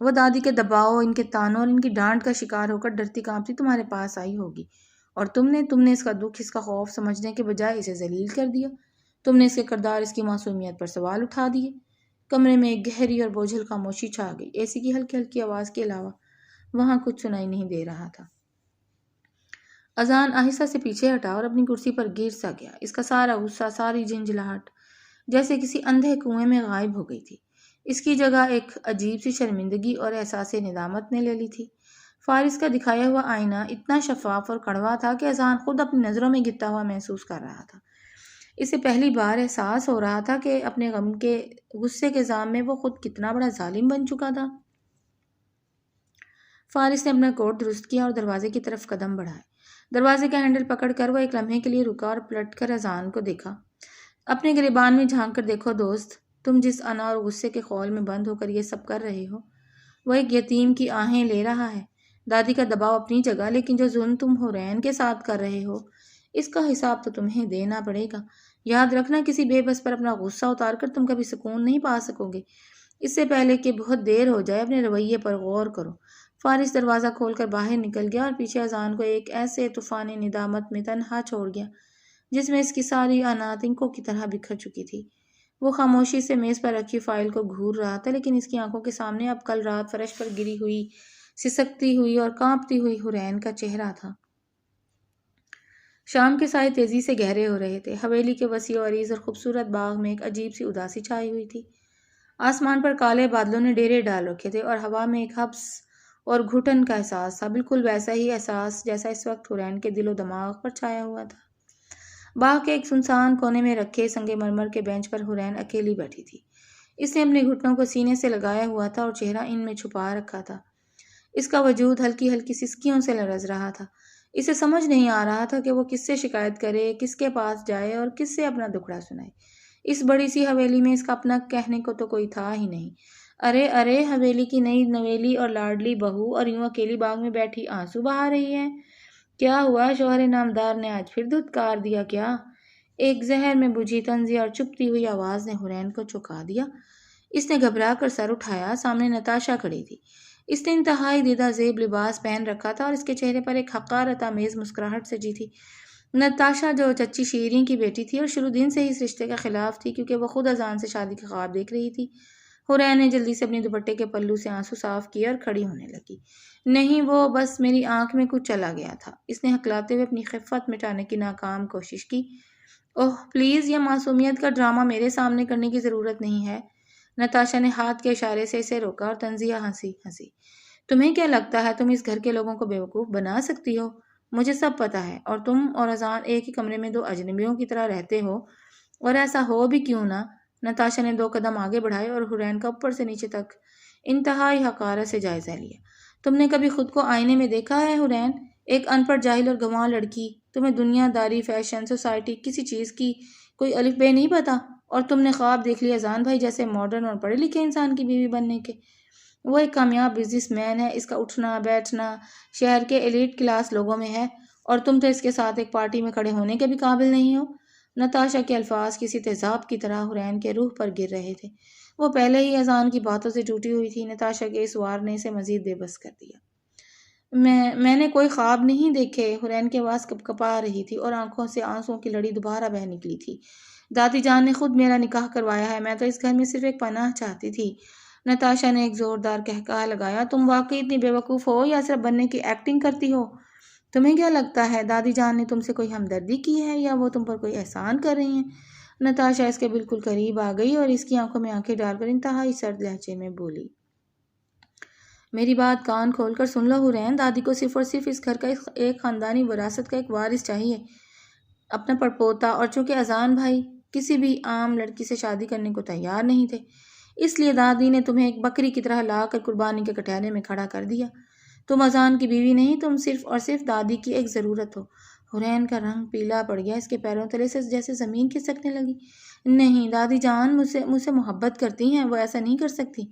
وہ دادی کے دباؤ، ان کے تانوں اور ان کی ڈانٹ کا شکار ہو کر ڈرتی کانپتی تمہارے پاس آئی ہوگی، اور تم نے اس کا دکھ، اس کا خوف سمجھنے کے بجائے اسے ذلیل کر دیا۔ تم نے اس کے کردار، اس کی معصومیت پر سوال اٹھا دیے۔ کمرے میں ایک گہری اور بوجھل خاموشی چھا گئی۔ اے سی کی ہلکی ہلکی آواز کے علاوہ وہاں کچھ سنائی نہیں دے رہا تھا۔ اذان آہستہ سے پیچھے ہٹا اور اپنی کرسی پر گر سا گیا۔ اس کا سارا غصہ، ساری جھنجھلاہٹ جیسے کسی اندھے کنویں میں غائب ہو گئی تھی۔ اس کی جگہ ایک عجیب سی شرمندگی اور احساس ندامت نے لے لی تھی۔ فارس کا دکھایا ہوا آئینہ اتنا شفاف اور کڑوا تھا کہ اذان خود اپنی نظروں میں گرتا ہوا محسوس کر رہا تھا۔ اسے پہلی بار احساس ہو رہا تھا کہ اپنے غم کے غصے کے ذام میں وہ خود کتنا بڑا ظالم بن چکا تھا۔ فارس نے اپنا کوٹ درست کیا اور دروازے کی طرف قدم بڑھائے۔ دروازے کا ہینڈل پکڑ کر وہ ایک لمحے کے لیے رکا اور پلٹ کر اذان کو دیکھا۔ اپنے گریبان میں جھانک کر دیکھو دوست، تم جس انا اور غصے کے خول میں بند ہو کر یہ سب کر رہے ہو، وہ ایک یتیم کی آہیں لے رہا ہے۔ دادی کا دباؤ اپنی جگہ، لیکن جو ظلم تم حورین کے ساتھ کر رہے ہو اس کا حساب تو تمہیں دینا پڑے گا۔ یاد رکھنا، کسی بے بس پر اپنا غصہ اتار کر تم کبھی سکون نہیں پا سکو گے۔ اس سے پہلے کہ بہت دیر ہو جائے اپنے رویے پر غور کرو۔ فارس دروازہ کھول کر باہر نکل گیا اور پیچھے اذان کو ایک ایسے طوفان ندامت میں تنہا چھوڑ گیا جس میں اس کی ساری انا تنکوں کی طرح بکھر چکی تھی۔ وہ خاموشی سے میز پر رکھی فائل کو گھور رہا تھا، لیکن اس کی آنکھوں کے سامنے اب کل رات فرش پر گری ہوئی، سسکتی ہوئی اور کانپتی ہوئی حورین کا چہرہ تھا۔ شام کے سائے تیزی سے گہرے ہو رہے تھے۔ حویلی کے وسیع و عریض اور خوبصورت باغ میں ایک عجیب سی اداسی چھائی ہوئی تھی۔ آسمان پر کالے بادلوں نے ڈیرے ڈال رکھے تھے اور ہوا میں ایک حبس اور گھٹن کا احساس تھا، بالکل ویسا ہی احساس جیسا اس وقت حورین کے دل و دماغ پر چھایا ہوا تھا۔ باغ کے ایک سنسان کونے میں رکھے سنگ مرمر کے بینچ پر حورین اکیلی بیٹھی تھی۔ اس نے اپنے گھٹنوں کو سینے سے لگایا ہوا تھا اور چہرہ ان میں چھپا رکھا تھا۔ اس کا وجود ہلکی ہلکی سسکیوں سے لرز رہا تھا۔ اسے سمجھ نہیں آ رہا تھا کہ وہ کس سے شکایت کرے، کس کے پاس جائے اور کس سے اپنا دکھڑا سنائے۔ اس بڑی سی حویلی میں اس کا اپنا کہنے کو تو کوئی تھا ہی نہیں۔ ارے ارے، حویلی کی نئی نویلی اور لاڈلی بہو اور یوں اکیلی باغ میں بیٹھی آنسو بہا رہی ہے۔ کیا ہوا؟ شوہر نامدار نے آج پھر دھتکار دیا کیا؟ ایک زہر میں بجھی طنزیہ اور چپتی ہوئی آواز نے حورین کو چونکا دیا۔ اس نے گھبرا کر سر اٹھایا۔ سامنے نتاشا کھڑی تھی۔ اس نے انتہائی دیدہ زیب لباس پہن رکھا تھا اور اس کے چہرے پر ایک حقارت آمیز مسکراہٹ سجی تھی۔ نتاشا جو چچی شیریں کی بیٹی تھی اور شروع دن سے ہی اس رشتے کے خلاف تھی، کیونکہ وہ خود اذان سے شادی کے خواب دیکھ رہی تھی۔ حورین نے جلدی سے اپنی دوپٹے کے پلو سے آنسو صاف کیے اور کھڑی ہونے لگی۔ نہیں، وہ بس میری آنکھ میں کچھ چلا گیا تھا۔ اس نے ہکلاتے ہوئے اپنی خفت مٹانے کی ناکام کوشش کی۔ اوہ پلیز، یہ معصومیت کا ڈرامہ میرے سامنے کرنے کی ضرورت نہیں ہے۔ نتاشا نے ہاتھ کے اشارے سے اسے روکا اور طنزیہ ہنسی۔ تمہیں کیا لگتا ہے تم اس گھر کے لوگوں کو بیوقوف بنا سکتی ہو؟ مجھے سب پتہ ہے، اور تم اور اذان ایک ہی کمرے میں دو اجنبیوں کی طرح رہتے ہو، اور ایسا ہو بھی کیوں نہ۔ نتاشا نے 2 قدم آگے بڑھائے اور حورین کا اوپر سے نیچے تک انتہائی حقارت سے جائزہ لیا۔ تم نے کبھی خود کو آئینے میں دیکھا ہے حرین؟ ایک ان پڑھ جاہل اور گنواں لڑکی، تمہیں دنیا داری، فیشن، سوسائٹی، کسی چیز کی کوئی الف بے نہیں پتا، اور تم نے خواب دیکھ لیا اذان بھائی جیسے ماڈرن اور پڑھے لکھے انسان کی بیوی بننے کے۔ وہ ایک کامیاب بزنس مین ہے، اس کا اٹھنا بیٹھنا شہر کے ایلیٹ کلاس لوگوں میں ہے، اور تم تو اس کے ساتھ ایک پارٹی میں کھڑے ہونے کے بھی قابل نہیں ہو۔ نتاشا کے الفاظ کسی تیزاب کی طرح حرین کے روح پر گر رہے تھے۔ وہ پہلے ہی اذان کی باتوں سے ٹوٹی ہوئی تھی۔ نتاشا کے اس وار نے اسے مزید بے بس کر دیا۔ میں نے کوئی خواب نہیں دیکھے۔ حرین کی آواز کپا رہی تھی اور آنکھوں سے آنسوؤں کی لڑی دوبارہ بہہ نکلی تھی۔ دادی جان نے خود میرا نکاح کروایا ہے، میں تو اس گھر میں صرف ایک پناہ چاہتی تھی۔ نتاشا نے ایک زوردار قہقہہ لگایا۔ تم واقعی اتنی بے وقوف ہو یا صرف بننے کی ایکٹنگ کرتی ہو؟ تمہیں کیا لگتا ہے دادی جان نے تم سے کوئی ہمدردی کی ہے یا وہ تم پر کوئی احسان کر رہی ہیں؟ نتاشا اس کے بالکل قریب آ گئی اور اس کی آنکھوں میں آنکھیں ڈال کر انتہائی سرد لہجے میں بولی، میری بات کان کھول کر سن لو حرین، دادی کو صرف اور صرف اس گھر کا ایک خاندانی وراثت کا ایک وارث چاہیے، اپنا پڑپوتا، اور چونکہ اذان بھائی کسی بھی عام لڑکی سے شادی کرنے کو تیار نہیں تھے، اس لیے دادی نے تمہیں ایک بکری کی طرح لا کر قربانی کے کٹہرے میں کھڑا کر دیا۔ تم اذان کی بیوی نہیں، تم صرف اور صرف دادی کی ایک ضرورت ہو۔ حرین کا رنگ پیلا پڑ گیا، اس کے پیروں تلے سے جیسے زمین کھسکنے لگی۔ نہیں، دادی جان مجھ سے محبت کرتی ہیں، وہ ایسا نہیں کر سکتی۔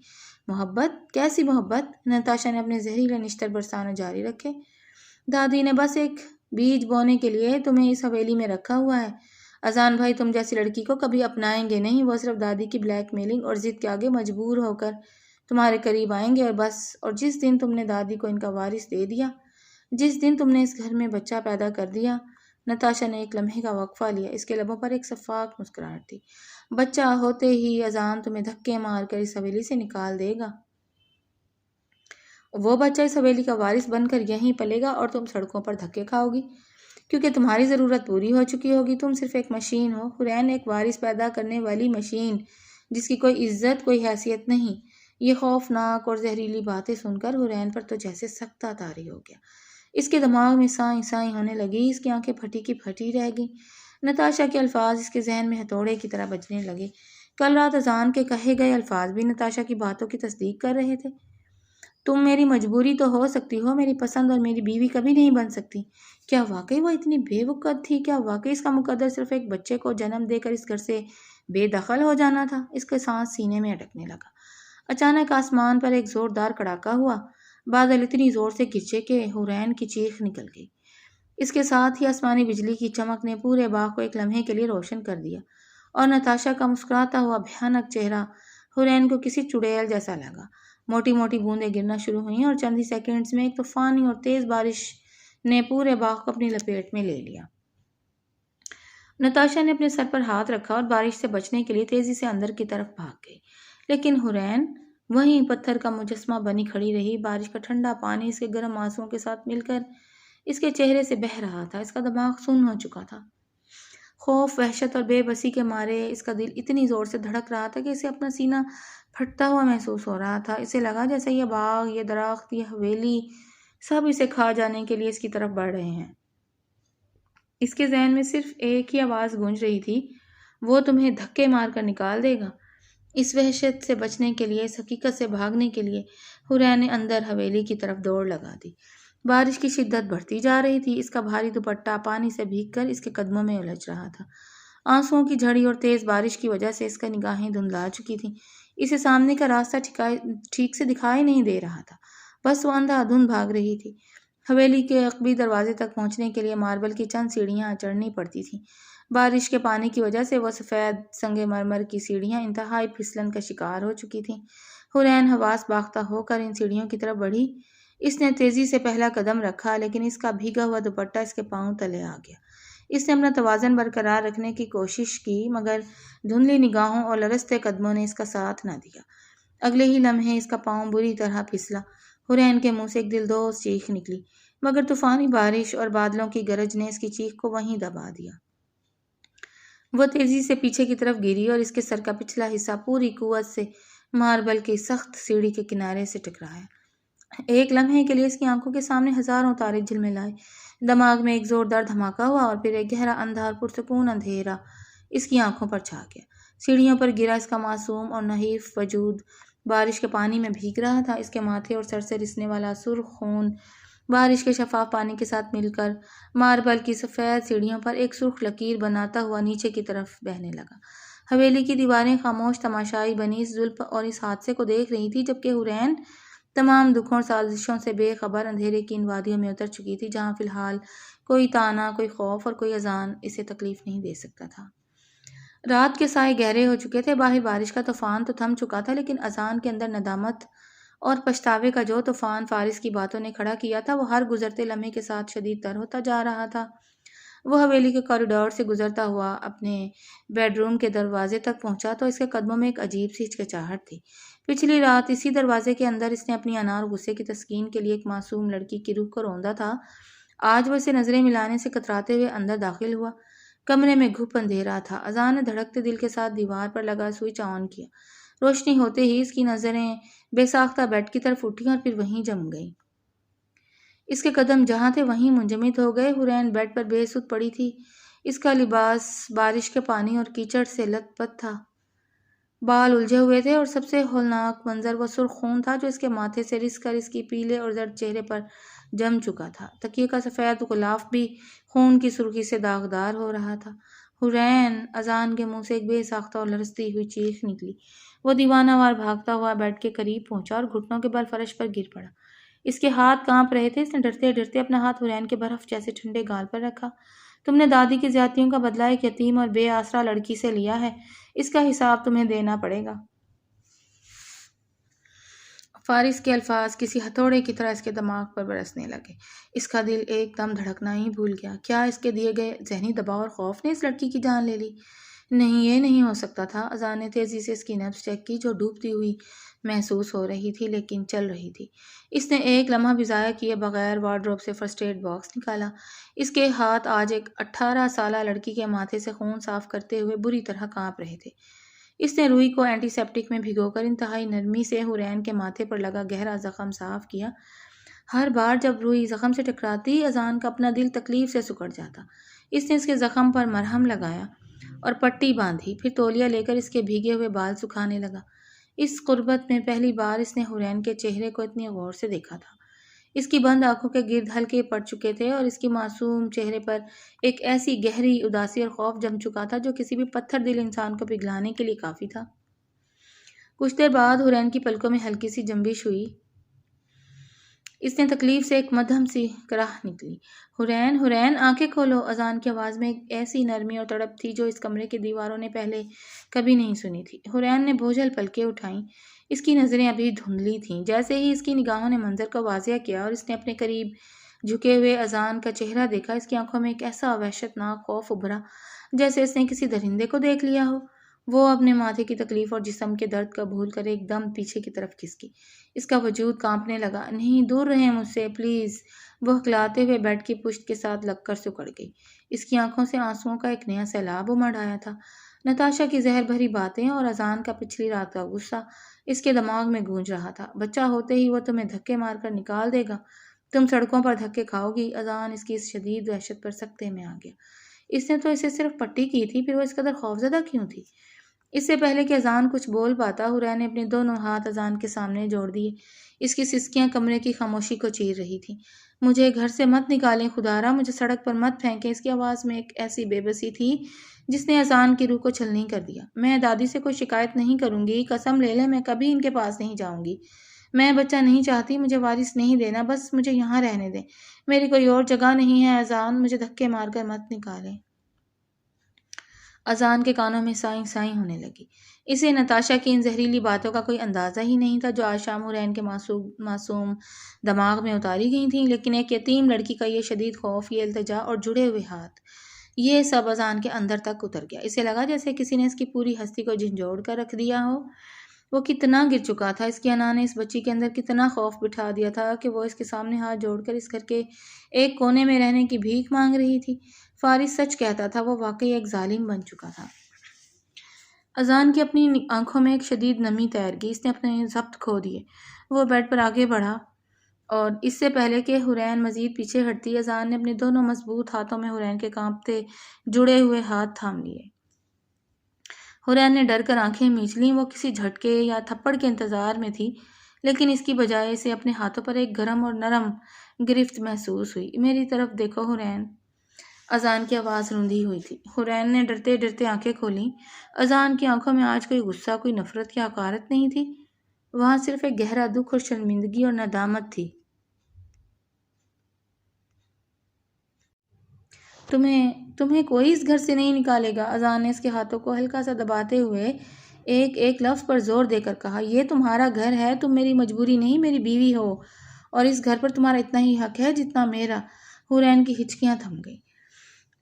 محبت؟ کیسی محبت؟ نتاشا نے اپنے زہریلے نشتر برسانا جاری رکھے۔ دادی نے بس ایک بیج بونے کے لیے تمہیں اس حویلی میں رکھا ہوا ہے۔ اذان بھائی تم جیسی لڑکی کو کبھی اپنائیں گے نہیں، وہ صرف دادی کی بلیک میلنگ اور ضد کے آگے مجبور ہو کر تمہارے قریب آئیں گے اور بس۔ اور جس دن تم نے دادی کو ان کا وارث دے دیا، جس دن تم نے اس گھر میں بچہ پیدا کر دیا۔ نتاشا نے ایک لمحے کا وقفہ لیا، اس کے لبوں پر ایک شفاف مسکراہٹ تھی۔ بچہ ہوتے ہی اذان تمہیں دھکے مار کر اس حویلی سے نکال دے گا۔ وہ بچہ اس حویلی کا وارث بن کر یہیں پلے گا اور تم سڑکوں پر دھکے کھاؤ گی کیونکہ تمہاری ضرورت پوری ہو چکی ہوگی۔ تم صرف ایک مشین ہو حرین، ایک وارث پیدا کرنے والی مشین جس کی کوئی عزت، کوئی حیثیت نہیں۔ یہ خوفناک اور زہریلی باتیں سن کر حرین پر تو جیسے سکتہ طاری ہو گیا۔ اس کے دماغ میں سائیں سائیں ہونے لگی، اس کی آنکھیں پھٹی کی پھٹی رہ گئیں۔ نتاشا کے الفاظ اس کے ذہن میں ہتھوڑے کی طرح بجنے لگے۔ کل رات اذان کے کہے گئے الفاظ بھی نتاشا کی باتوں کی تصدیق کر رہے تھے۔ تم میری مجبوری تو ہو سکتی ہو، میری پسند اور میری بیوی کبھی نہیں بن سکتی۔ کیا واقعی وہ اتنی بے وقت تھی؟ کیا واقعی اس کا مقدر صرف ایک بچے کو جنم دے کر اس گھر سے بے دخل ہو جانا تھا؟ اس کے سانس سینے میں اٹکنے لگا۔ اچانک آسمان پر ایک زوردار کڑاکا ہوا، بادل اتنی زور سے گرجے کہ حرین کی چیخ نکل گئی۔ اس کے ساتھ ہی آسمانی بجلی کی چمک نے پورے باغ کو ایک لمحے کے لیے روشن کر دیا، اور نتاشا کا مسکراتا ہوا بھیانک چہرہ حرین کو کسی چڑیل جیسا لگا۔ موٹی موٹی بوندیں گرنا شروع ہوئیں اور چند ہی سیکنڈز میں ایک طوفانی اور تیز بارش نے پورے باغ کو اپنی لپیٹ میں لے لیا۔ نتاشا نے اپنے سر پر ہاتھ رکھا اور بارش سے بچنے کے لیے تیزی سے اندر کی طرف بھاگ گئی، لیکن حرین وہیں پتھر کا مجسمہ بنی کھڑی رہی۔ بارش کا ٹھنڈا پانی اس کے گرم آنسوؤں کے ساتھ مل کر اس کے چہرے سے بہہ رہا تھا۔ اس کا دماغ سن ہو چکا تھا۔ خوف، وحشت اور بے بسی کے مارے اس کا دل اتنی زور سے دھڑک رہا تھا کہ اسے اپنا سینہ پھٹتا ہوا محسوس ہو رہا تھا۔ اسے لگا جیسے یہ باغ، یہ درخت، یہ حویلی سب اسے کھا جانے کے لیے اس کی طرف بڑھ رہے ہیں۔ اس کے ذہن میں صرف ایک ہی آواز گونج رہی تھی، وہ تمہیں دھکے مار کر نکال دے گا۔ اس وحشت سے بچنے کے لیے، اس حقیقت سے بھاگنے کے لیے حرین نے اندر حویلی کی طرف دوڑ لگا دی۔ بارش کی شدت بڑھتی جا رہی تھی، اس کا بھاری دوپٹہ پانی سے بھیگ کر اس کے قدموں میں الجھ رہا تھا۔ آنسوؤں کی جھڑی اور تیز بارش کی وجہ سے اس کی نگاہیں دھندلا چکی تھیں۔ اسے سامنے کا راستہ ٹھیک سے دکھائی نہیں دے رہا تھا، بس وہ اندھا دھند بھاگ رہی تھی۔ حویلی کے عقبی دروازے تک پہنچنے کے لیے ماربل کی چند سیڑھیاں چڑھنی پڑتی تھیں۔ بارش کے پانی کی وجہ سے وہ سفید سنگ مرمر کی سیڑھیاں انتہائی پھسلن کا شکار ہو چکی تھیں۔ حرین حواس باختہ ہو کر ان سیڑھیوں کی طرف بڑھی۔ اس نے تیزی سے پہلا قدم رکھا، لیکن اس کا بھیگا ہوا دوپٹہ اس کے پاؤں تلے آ گیا۔ اس نے اپنا توازن برقرار رکھنے کی کوشش کی، مگر دھندلی نگاہوں اور لرزتے قدموں نے اس کا ساتھ نہ دیا۔ اگلے ہی لمحے اس کا پاؤں بری طرح پھسلا۔ حرین کے منہ سے ایک دلدوز چیخ نکلی، مگر طوفانی بارش اور بادلوں کی گرج نے اس کی چیخ کو وہیں دبا دیا۔ وہ تیزی سے پیچھے کی طرف گری اور اس کے سر کا پچھلا حصہ پوری قوت سے ماربل کی سخت سیڑھی کے کنارے سے ٹکرایا۔ ایک لمحے کے لیے اس کی آنکھوں کے سامنے ہزاروں تارے جھلملائے۔ دماغ میں ایک زوردار دھماکہ ہوا اور پھر ایک گہرا اندھا اور پرسکون اندھیرا اس کی آنکھوں پر چھا گیا۔ سیڑھیوں پر گرا اس کا معصوم اور نحیف وجود بارش کے پانی میں بھیگ رہا تھا۔ اس کے ماتھے اور سر سے رسنے والا سرخ خون بارش کے شفاف پانی کے ساتھ مل کر ماربل کی سفید سیڑھیوں پر ایک سرخ لکیر بناتا ہوا نیچے کی طرف بہنے لگا۔ حویلی کی دیواریں خاموش تماشائی بنی اس ظلم اور اس حادثے کو دیکھ رہی تھی، جبکہ حورین تمام دکھوں اور سازشوں سے بے خبر اندھیرے کی ان وادیوں میں اتر چکی تھی جہاں فی الحال کوئی طعنہ، کوئی خوف اور کوئی اذان اسے تکلیف نہیں دے سکتا تھا۔ رات کے سائے گہرے ہو چکے تھے، باہر بارش کا طوفان تو تھم چکا تھا، لیکن اذان کے اندر ندامت اور پچھتاوے کا جو طوفان فارس کی باتوں نے کھڑا کیا تھا وہ ہر گزرتے لمحے کے ساتھ شدید تر ہوتا جا رہا تھا۔ وہ حویلی کے کوریڈور سے گزرتا ہوا اپنے بیڈ روم کے دروازے تک پہنچا تو اس کے قدموں میں ایک عجیب سی ہچکچاہٹ تھی۔ پچھلی رات اسی دروازے کے اندر اس نے اپنی انا اور غصے کی تسکین کے لیے ایک معصوم لڑکی کی روح کو روندا تھا۔ آج وہ اسے نظریں ملانے سے کتراتے ہوئے اندر داخل ہوا۔ کمرے میں گھپ اندھیرا تھا۔ اذان نے دھڑکتے دل کے ساتھ دیوار پر لگا سوئچ آن کیا۔ روشنی ہوتے ہی اس کی نظریں بے ساختہ بیڈ کی طرف اٹھیں اور پھر وہیں جم گئیں۔ اس کے قدم جہاں تھے وہیں منجمد ہو گئے۔ حورین بیڈ پر بے سود پڑی تھی۔ اس کا لباس بارش کے پانی اور کیچڑ سے لت پت تھا، بال الجھے ہوئے تھے اور سب سے ہولناک منظر وہ سرخ خون تھا جو اس کے ماتھے سے رس کر اس کی پیلے اور زرد چہرے پر جم چکا تھا۔ تکیے کا سفید غلاف بھی خون کی سرخی سے داغدار ہو رہا تھا۔ حورین! اذان کے منہ سے ایک بے ساختہ اور لرزتی ہوئی چیخ نکلی۔ وہ دیوانہ وار بھاگتا ہوا بیڈ کے قریب پہنچا اور گھٹنوں کے بل فرش پر گر پڑا۔ اس کے ہاتھ کانپ رہے تھے۔ اس نے ڈرتے ڈرتے اپنا ہاتھ حورین کے برف جیسے ٹھنڈے گال پر رکھا۔ تم نے دادی کی زیادتیوں کا بدلہ ایک یتیم اور بے آسرا لڑکی سے لیا ہے، اس کا حساب تمہیں دینا پڑے گا۔ فارس کے الفاظ کسی ہتھوڑے کی طرح اس کے دماغ پر برسنے لگے۔ اس کا دل ایک دم دھڑکنا ہی بھول گیا۔ کیا اس کے دیے گئے ذہنی دباؤ اور خوف نے اس لڑکی کی جان لے لی؟ نہیں، یہ نہیں ہو سکتا تھا۔ اذان نے تیزی سے اس کی نبض چیک کی جو ڈوبتی ہوئی محسوس ہو رہی تھی لیکن چل رہی تھی۔ اس نے ایک لمحہ بھی ضائع کیے بغیر وارڈروب سے فرسٹ ایڈ باکس نکالا۔ اس کے ہاتھ آج ایک 18 سالہ لڑکی کے ماتھے سے خون صاف کرتے ہوئے بری طرح کانپ رہے تھے۔ اس نے روئی کو اینٹی سیپٹک میں بھگو کر انتہائی نرمی سے حورین کے ماتھے پر لگا گہرا زخم صاف کیا۔ ہر بار جب روئی زخم سے ٹکراتی اذان کا اپنا دل تکلیف سے سکڑ جاتا۔ اس نے اس کے زخم پر مرہم لگایا اور پٹی باندھی، پھر تولیہ لے کر اس کے بھیگے ہوئے بال سکھانے لگا۔ اس قربت میں پہلی بار اس نے حورین کے چہرے کو اتنی غور سے دیکھا تھا۔ اس کی بند آنکھوں کے گرد حلقے پڑ چکے تھے اور اس کی معصوم چہرے پر ایک ایسی گہری اداسی اور خوف جم چکا تھا جو کسی بھی پتھر دل انسان کو پگھلانے کے لیے کافی تھا۔ کچھ دیر بعد حورین کی پلکوں میں ہلکی سی جنبش ہوئی۔ اس نے تکلیف سے ایک مدھم سی کراہ نکلی۔ حورین! حورین! آنکھیں کھولو! اذان کی آواز میں ایک ایسی نرمی اور تڑپ تھی جو اس کمرے کی دیواروں نے پہلے کبھی نہیں سنی تھی۔ حورین نے بوجھل پلکیں اٹھائیں۔ اس کی نظریں ابھی دھندلی تھیں۔ جیسے ہی اس کی نگاہوں نے منظر کو واضح کیا اور اس نے اپنے قریب جھکے ہوئے اذان کا چہرہ دیکھا، اس کی آنکھوں میں ایک ایسا وحشتناک خوف ابھرا جیسے اس نے کسی درندے کو دیکھ لیا ہو۔ وہ اپنے ماتھے کی تکلیف اور جسم کے درد کا بھول کر ایک دم پیچھے کی طرف کھسکی۔ اس کا وجود کانپنے لگا۔ نہیں، دور رہیں مجھ سے، پلیز! وہ ہکلاتے ہوئے بیڈ کی پشت کے ساتھ لگ کر سکڑ گئی۔ اس کی آنکھوں سے آنسوؤں کا ایک نیا سیلاب امڑ آیا تھا۔ نتاشا کی زہر بھری باتیں اور اذان کا پچھلی رات کا غصہ اس کے دماغ میں گونج رہا تھا۔ بچہ ہوتے ہی وہ تمہیں دھکے مار کر نکال دے گا، تم سڑکوں پر دھکے کھاؤ گی۔ اذان اس کی اس شدید وحشت پر سکتے میں آ گیا۔ اس نے تو اسے صرف پٹی کی تھی، پھر وہ اس قدر خوفزدہ کیوں تھی؟ اس سے پہلے کہ اذان کچھ بول پاتا، حورین نے اپنے دونوں ہاتھ اذان کے سامنے جوڑ دیے۔ اس کی سسکیاں کمرے کی خاموشی کو چیر رہی تھیں۔ مجھے گھر سے مت نکالیں خدارا، مجھے سڑک پر مت پھینکیں۔ اس کی آواز میں ایک ایسی بے بسی تھی جس نے اذان کی روح کو چھلنی کر دیا۔ میں دادی سے کوئی شکایت نہیں کروں گی، قسم لے لیں، میں کبھی ان کے پاس نہیں جاؤں گی۔ میں بچہ نہیں چاہتی، مجھے وارث نہیں دینا، بس مجھے یہاں رہنے دیں، میری کوئی اور جگہ نہیں ہے۔ اذان، مجھے دھکے مار کر مت نکالیں۔ اذان کے کانوں میں سائیں سائیں ہونے لگی۔ اسے نتاشا کی ان زہریلی باتوں کا کوئی اندازہ ہی نہیں تھا جو آج شام حورین کے معصوم دماغ میں اتاری گئی تھیں، لیکن ایک یتیم لڑکی کا یہ شدید خوف، یہ التجا اور جڑے ہوئے ہاتھ، یہ سب اذان کے اندر تک اتر گیا۔ اسے لگا جیسے کسی نے اس کی پوری ہستی کو جھنجھوڑ کر رکھ دیا ہو۔ وہ کتنا گر چکا تھا، اس کی انا نے اس بچی کے اندر کتنا خوف بٹھا دیا تھا کہ وہ اس کے سامنے ہاتھ جوڑ کر اس گھر کے ایک کونے میں رہنے کی بھیک مانگ رہی تھی۔ فارس سچ کہتا تھا، وہ واقعی ایک ظالم بن چکا تھا۔ اذان کی اپنی آنکھوں میں ایک شدید نمی تیر گئی۔ اس نے اپنے ضبط کھو دیے۔ وہ بیڈ پر آگے بڑھا اور اس سے پہلے کہ حورین مزید پیچھے ہٹتی، اذان نے اپنے دونوں مضبوط ہاتھوں میں حورین کے کانپتے جڑے ہوئے ہاتھ تھام لیے۔ حرین نے ڈر کر آنکھیں میچ لیں۔ وہ کسی جھٹکے یا تھپڑ کے انتظار میں تھی، لیکن اس کی بجائے اسے اپنے ہاتھوں پر ایک گرم اور نرم گرفت محسوس ہوئی۔ میری طرف دیکھو حرین، اذان کی آواز روندھی ہوئی تھی۔ حرین نے ڈرتے ڈرتے آنکھیں کھولیں۔ اذان کی آنکھوں میں آج کوئی غصہ، کوئی نفرت یا حقارت نہیں تھی، وہاں صرف ایک گہرا دکھ اور شرمندگی اور ندامت تھی۔ تمہیں کوئی اس گھر سے نہیں نکالے گا، اذان نے اس کے ہاتھوں کو ہلکا سا دباتے ہوئے ایک ایک لفظ پر زور دے کر کہا۔ یہ تمہارا گھر ہے، تم میری مجبوری نہیں، میری بیوی ہو، اور اس گھر پر تمہارا اتنا ہی حق ہے جتنا میرا۔ حرین کی ہچکیاں تھم گئیں۔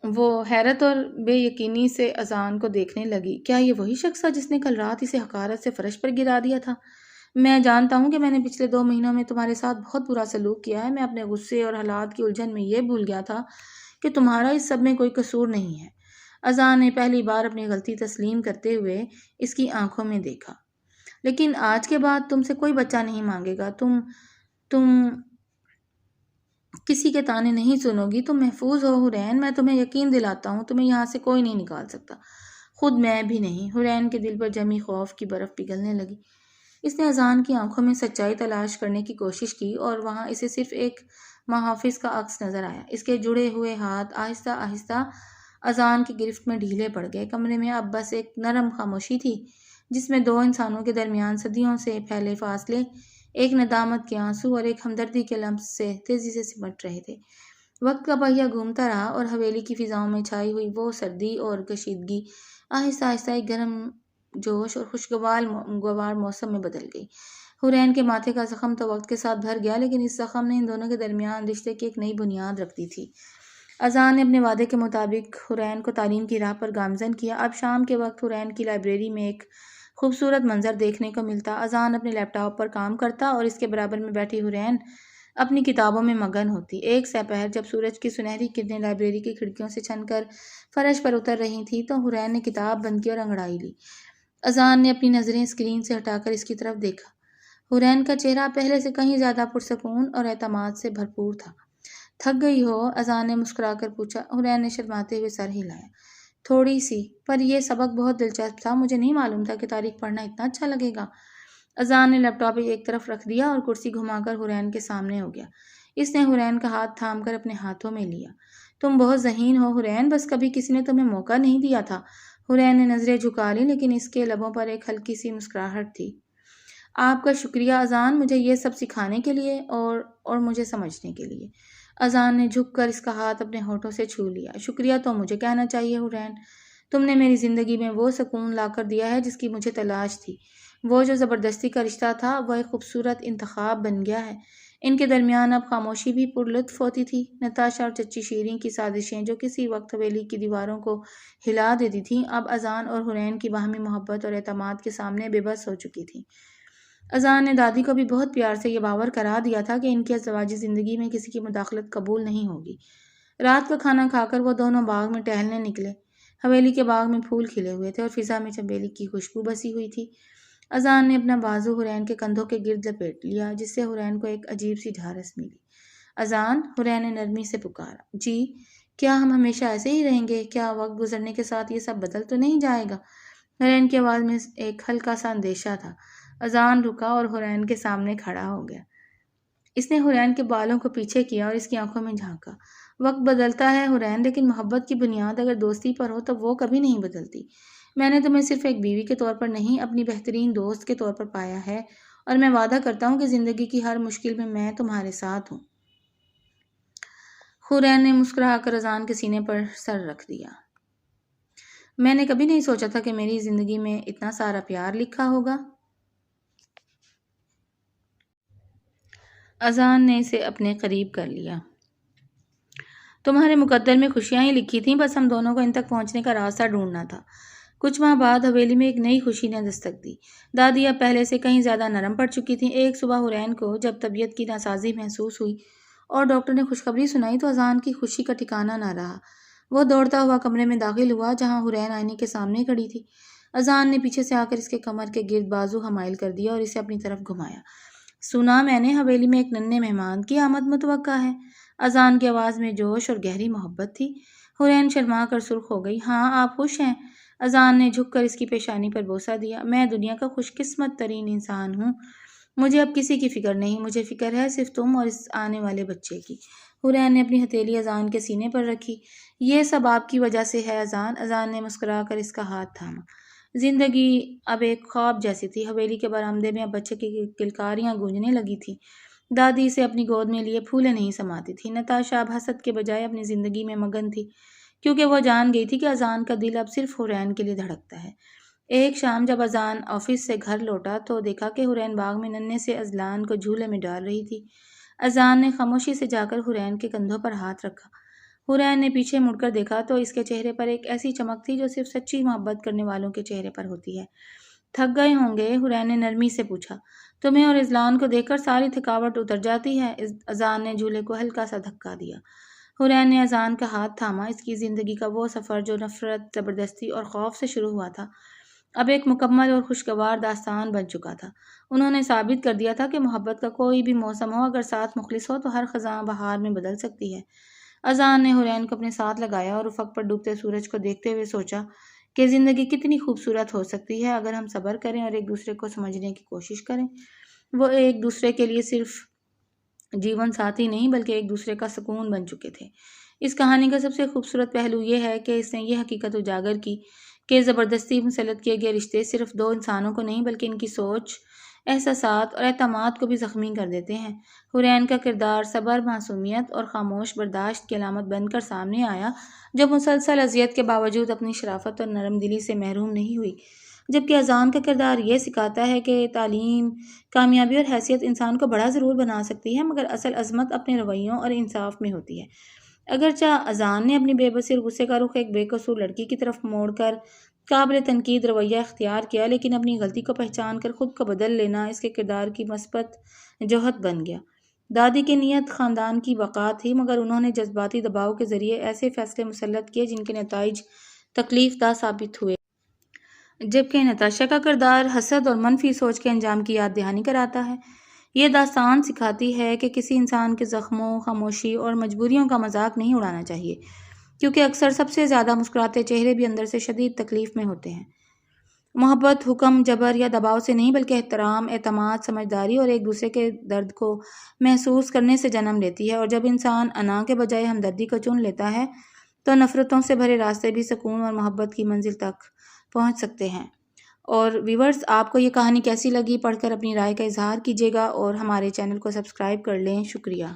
وہ حیرت اور بے یقینی سے اذان کو دیکھنے لگی۔ کیا یہ وہی شخص تھا جس نے کل رات اسے حقارت سے فرش پر گرا دیا تھا؟ میں جانتا ہوں کہ میں نے پچھلے 2 مہینوں میں تمہارے ساتھ بہت برا سلوک کیا ہے۔ میں اپنے غصے اور حالات کی الجھن میں یہ بھول گیا تھا کہ تمہارا اس سب میں کوئی قصور نہیں ہے۔ اذان نے پہلی بار اپنی غلطی تسلیم کرتے ہوئے اس کی آنکھوں میں دیکھا۔ لیکن آج کے بعد تم سے کوئی بچہ نہیں مانگے گا، تم کسی کے تانے نہیں سنو گی، تم محفوظ ہو حرین، میں تمہیں یقین دلاتا ہوں، تمہیں یہاں سے کوئی نہیں نکال سکتا، خود میں بھی نہیں۔ حرین کے دل پر جمی خوف کی برف پگھلنے لگی۔ اس نے اذان کی آنکھوں میں سچائی تلاش کرنے کی کوشش کی اور وہاں اسے صرف ایک محافظ کا عکس نظر آیا۔ اس کے جڑے ہوئے ہاتھ آہستہ آہستہ اذان کی گرفت میں ڈھیلے پڑ گئے۔ کمرے میں اب بس ایک نرم خاموشی تھی، جس میں 2 انسانوں کے درمیان صدیوں سے پھیلے فاصلے، ایک ندامت کے آنسو اور ایک ہمدردی کے لمس سے تیزی سے سمٹ رہے تھے۔ وقت کا پہیہ گھومتا رہا اور حویلی کی فضاؤں میں چھائی ہوئی وہ سردی اور کشیدگی آہستہ آہستہ ایک گرم جوش اور خوشگوار موسم میں بدل گئی۔ حرین کے ماتھے کا زخم تو وقت کے ساتھ بھر گیا، لیکن اس زخم نے ان دونوں کے درمیان رشتے کی ایک نئی بنیاد رکھ دی تھی۔ اذان نے اپنے وعدے کے مطابق حرین کو تعلیم کی راہ پر گامزن کیا۔ اب شام کے وقت حرین کی لائبریری میں ایک خوبصورت منظر دیکھنے کو ملتا۔ اذان اپنے لیپ ٹاپ پر کام کرتا اور اس کے برابر میں بیٹھی حرین اپنی کتابوں میں مگن ہوتی۔ ایک سپہر جب سورج کی سنہری کرنیں لائبریری کی کھڑکیوں سے چھن کر فرش پر اتر رہی تھیں تو حرین نے کتاب بند کی اور انگڑائی لی۔ اذان نے اپنی نظریں اسکرین سے ہٹا کر اس کی طرف دیکھا۔ حرین کا چہرہ پہلے سے کہیں زیادہ پرسکون اور اعتماد سے بھرپور تھا۔ تھک گئی ہو؟ اذان نے مسکرا کر پوچھا۔ حرین نے شرماتے ہوئے سر ہلایا۔ تھوڑی سی، پر یہ سبق بہت دلچسپ تھا، مجھے نہیں معلوم تھا کہ تاریخ پڑھنا اتنا اچھا لگے گا۔ اذان نے لیپ ٹاپ ایک طرف رکھ دیا اور کرسی گھما کر حرین کے سامنے ہو گیا۔ اس نے حرین کا ہاتھ تھام کر اپنے ہاتھوں میں لیا۔ تم بہت ذہین ہو حرین، بس کبھی کسی نے تمہیں موقع نہیں دیا تھا۔ حرین نے نظریں جھکا لیں، لیکن اس کے لبوں پر ایک ہلکی سی مسکراہٹ تھی۔ آپ کا شکریہ اذان، مجھے یہ سب سکھانے کے لیے اور مجھے سمجھنے کے لیے۔ اذان نے جھک کر اس کا ہاتھ اپنے ہونٹوں سے چھو لیا۔ شکریہ تو مجھے کہنا چاہیے حرین، تم نے میری زندگی میں وہ سکون لا کر دیا ہے جس کی مجھے تلاش تھی۔ وہ جو زبردستی کا رشتہ تھا وہ ایک خوبصورت انتخاب بن گیا ہے۔ ان کے درمیان اب خاموشی بھی پرلطف ہوتی تھی۔ نتاشا اور چچی شیریں کی سازشیں جو کسی وقت حویلی کی دیواروں کو ہلا دیتی تھیں، اب اذان اور حرین کی باہمی محبت اور اعتماد کے سامنے بے بس ہو چکی تھیں۔ اذان نے دادی کو بھی بہت پیار سے یہ باور کرا دیا تھا کہ ان کی ازدواجی زندگی میں کسی کی مداخلت قبول نہیں ہوگی۔ رات کا کھانا کھا کر وہ دونوں باغ میں ٹہلنے نکلے۔ حویلی کے باغ میں پھول کھلے ہوئے تھے اور فضا میں چنبیلی کی خوشبو بسی ہوئی تھی۔ اذان نے اپنا بازو حرین کے کندھوں کے گرد لپیٹ لیا، جس سے حرین کو ایک عجیب سی ڈھارس ملی۔ اذان، حرین نے نرمی سے پکارا۔ جی، کیا ہم ہمیشہ ایسے ہی رہیں گے؟ کیا وقت گزرنے کے ساتھ یہ سب بدل تو نہیں جائے گا؟ حرین کی آواز میں ایک ہلکا سا اندیشہ تھا۔ اذان رکا اور حرین کے سامنے کھڑا ہو گیا۔ اس نے حرین کے بالوں کو پیچھے کیا اور اس کی آنکھوں میں جھانکا۔ وقت بدلتا ہے حرین، لیکن محبت کی بنیاد اگر دوستی پر ہو تو وہ کبھی نہیں بدلتی۔ میں نے تمہیں صرف ایک بیوی کے طور پر نہیں، اپنی بہترین دوست کے طور پر پایا ہے، اور میں وعدہ کرتا ہوں کہ زندگی کی ہر مشکل میں تمہارے ساتھ ہوں۔ حرین نے مسکرا کر اذان کے سینے پر سر رکھ دیا۔ میں نے کبھی نہیں سوچا تھا کہ میری زندگی میں اتنا سارا پیار لکھا ہوگا۔ اذان نے اسے اپنے قریب کر لیا۔ تمہارے مقدر میں خوشیاں ہی لکھی تھیں، بس ہم دونوں کو ان تک پہنچنے کا راستہ ڈھونڈنا تھا۔ کچھ ماہ بعد حویلی میں ایک نئی خوشی نے دستک دی۔ دادی اب پہلے سے کہیں زیادہ نرم پڑ چکی تھیں۔ ایک صبح حرین کو جب طبیعت کی ناسازی محسوس ہوئی اور ڈاکٹر نے خوشخبری سنائی تو اذان کی خوشی کا ٹھکانہ نہ رہا۔ وہ دوڑتا ہوا کمرے میں داخل ہوا جہاں حرین آئینے کے سامنے کھڑی تھی۔ اذان نے پیچھے سے آ کر اس کے کمر کے گرد بازو حمائل کر دیا اور اسے اپنی طرف گھمایا۔ سنا میں نے حویلی میں ایک ننھے مہمان کی آمد متوقع ہے۔ اذان کی آواز میں جوش اور گہری محبت تھی۔ حرین شرما کر سرخ ہو گئی۔ ہاں، آپ خوش ہیں؟ اذان نے جھک کر اس کی پیشانی پر بوسہ دیا۔ میں دنیا کا خوش قسمت ترین انسان ہوں۔ مجھے اب کسی کی فکر نہیں، مجھے فکر ہے صرف تم اور اس آنے والے بچے کی۔ حورین نے اپنی ہتھیلی اذان کے سینے پر رکھی۔ یہ سب آپ کی وجہ سے ہے اذان۔ اذان نے مسکرا کر اس کا ہاتھ تھاما۔ زندگی اب ایک خواب جیسی تھی۔ حویلی کے برآمدے میں اب بچے کی کلکاریاں گونجنے لگی تھیں۔ دادی اسے اپنی گود میں لیے پھولے نہیں سماتی تھی۔ نتاشا اب حسد کے بجائے اپنی زندگی میں مگن تھی، کیونکہ وہ جان گئی تھی کہ اذان کا دل اب صرف حورین کے لیے دھڑکتا ہے۔ ایک شام جب اذان آفس سے گھر لوٹا تو دیکھا کہ حورین باغ میں ننھے سے اذلان کو جھولے میں ڈال رہی تھی۔ اذان نے خاموشی سے جا کر حورین کے کندھوں پر ہاتھ رکھا۔ حورین نے پیچھے مڑ کر دیکھا تو اس کے چہرے پر ایک ایسی چمک تھی جو صرف سچی محبت کرنے والوں کے چہرے پر ہوتی ہے۔ تھک گئے ہوں گے؟ حورین نے نرمی سے پوچھا۔ تمہیں اور اذلان کو دیکھ کر ساری تھکاوٹ اتر جاتی ہے۔ اذان نے جھولے کو ہلکا سا دھکا دیا۔ حورین نے اذان کا ہاتھ تھاما۔ اس کی زندگی کا وہ سفر جو نفرت، زبردستی اور خوف سے شروع ہوا تھا، اب ایک مکمل اور خوشگوار داستان بن چکا تھا۔ انہوں نے ثابت کر دیا تھا کہ محبت کا کوئی بھی موسم ہو، اگر ساتھ مخلص ہو تو ہر خزاں بہار میں بدل سکتی ہے۔ اذان نے حورین کو اپنے ساتھ لگایا اور افق پر ڈوبتے سورج کو دیکھتے ہوئے سوچا کہ زندگی کتنی خوبصورت ہو سکتی ہے اگر ہم صبر کریں اور ایک دوسرے کو سمجھنے کی کوشش کریں۔ وہ ایک دوسرے کے لیے صرف جیون ساتھی نہیں بلکہ ایک دوسرے کا سکون بن چکے تھے۔ اس کہانی کا سب سے خوبصورت پہلو یہ ہے کہ اس نے یہ حقیقت اجاگر کی کہ زبردستی مسلط کیے گئے رشتے صرف دو انسانوں کو نہیں بلکہ ان کی سوچ، احساسات اور اعتماد کو بھی زخمی کر دیتے ہیں۔ حورین کا کردار صبر، معصومیت اور خاموش برداشت کی علامت بن کر سامنے آیا، جو مسلسل اذیت کے باوجود اپنی شرافت اور نرم دلی سے محروم نہیں ہوئی۔ جبکہ اذان کا کردار یہ سکھاتا ہے کہ تعلیم، کامیابی اور حیثیت انسان کو بڑا ضرور بنا سکتی ہے، مگر اصل عظمت اپنے رویوں اور انصاف میں ہوتی ہے۔ اگرچہ اذان نے اپنی بے بسی اور غصے کا رخ ایک بے قصور لڑکی کی طرف موڑ کر قابل تنقید رویہ اختیار کیا، لیکن اپنی غلطی کو پہچان کر خود کو بدل لینا اس کے کردار کی مثبت جوہر بن گیا۔ دادی کی نیت خاندان کی بقا تھی، مگر انہوں نے جذباتی دباؤ کے ذریعے ایسے فیصلے مسلط کیے جن کے نتائج تکلیف دہ ثابت ہوئے۔ جبکہ نتاشا کا کردار حسد اور منفی سوچ کے انجام کی یاد دہانی کراتا ہے۔ یہ داستان سکھاتی ہے کہ کسی انسان کے زخموں، خاموشی اور مجبوریوں کا مذاق نہیں اڑانا چاہیے، کیونکہ اکثر سب سے زیادہ مسکراتے چہرے بھی اندر سے شدید تکلیف میں ہوتے ہیں۔ محبت حکم، جبر یا دباؤ سے نہیں بلکہ احترام، اعتماد، سمجھداری اور ایک دوسرے کے درد کو محسوس کرنے سے جنم لیتی ہے، اور جب انسان انا کے بجائے ہمدردی کو چن لیتا ہے تو نفرتوں سے بھرے راستے بھی سکون اور محبت کی منزل تک پہنچ سکتے ہیں۔ اور ویورز، آپ کو یہ کہانی کیسی لگی؟ پڑھ کر اپنی رائے کا اظہار کیجیے گا اور ہمارے چینل کو سبسکرائب کر لیں۔ شکریہ۔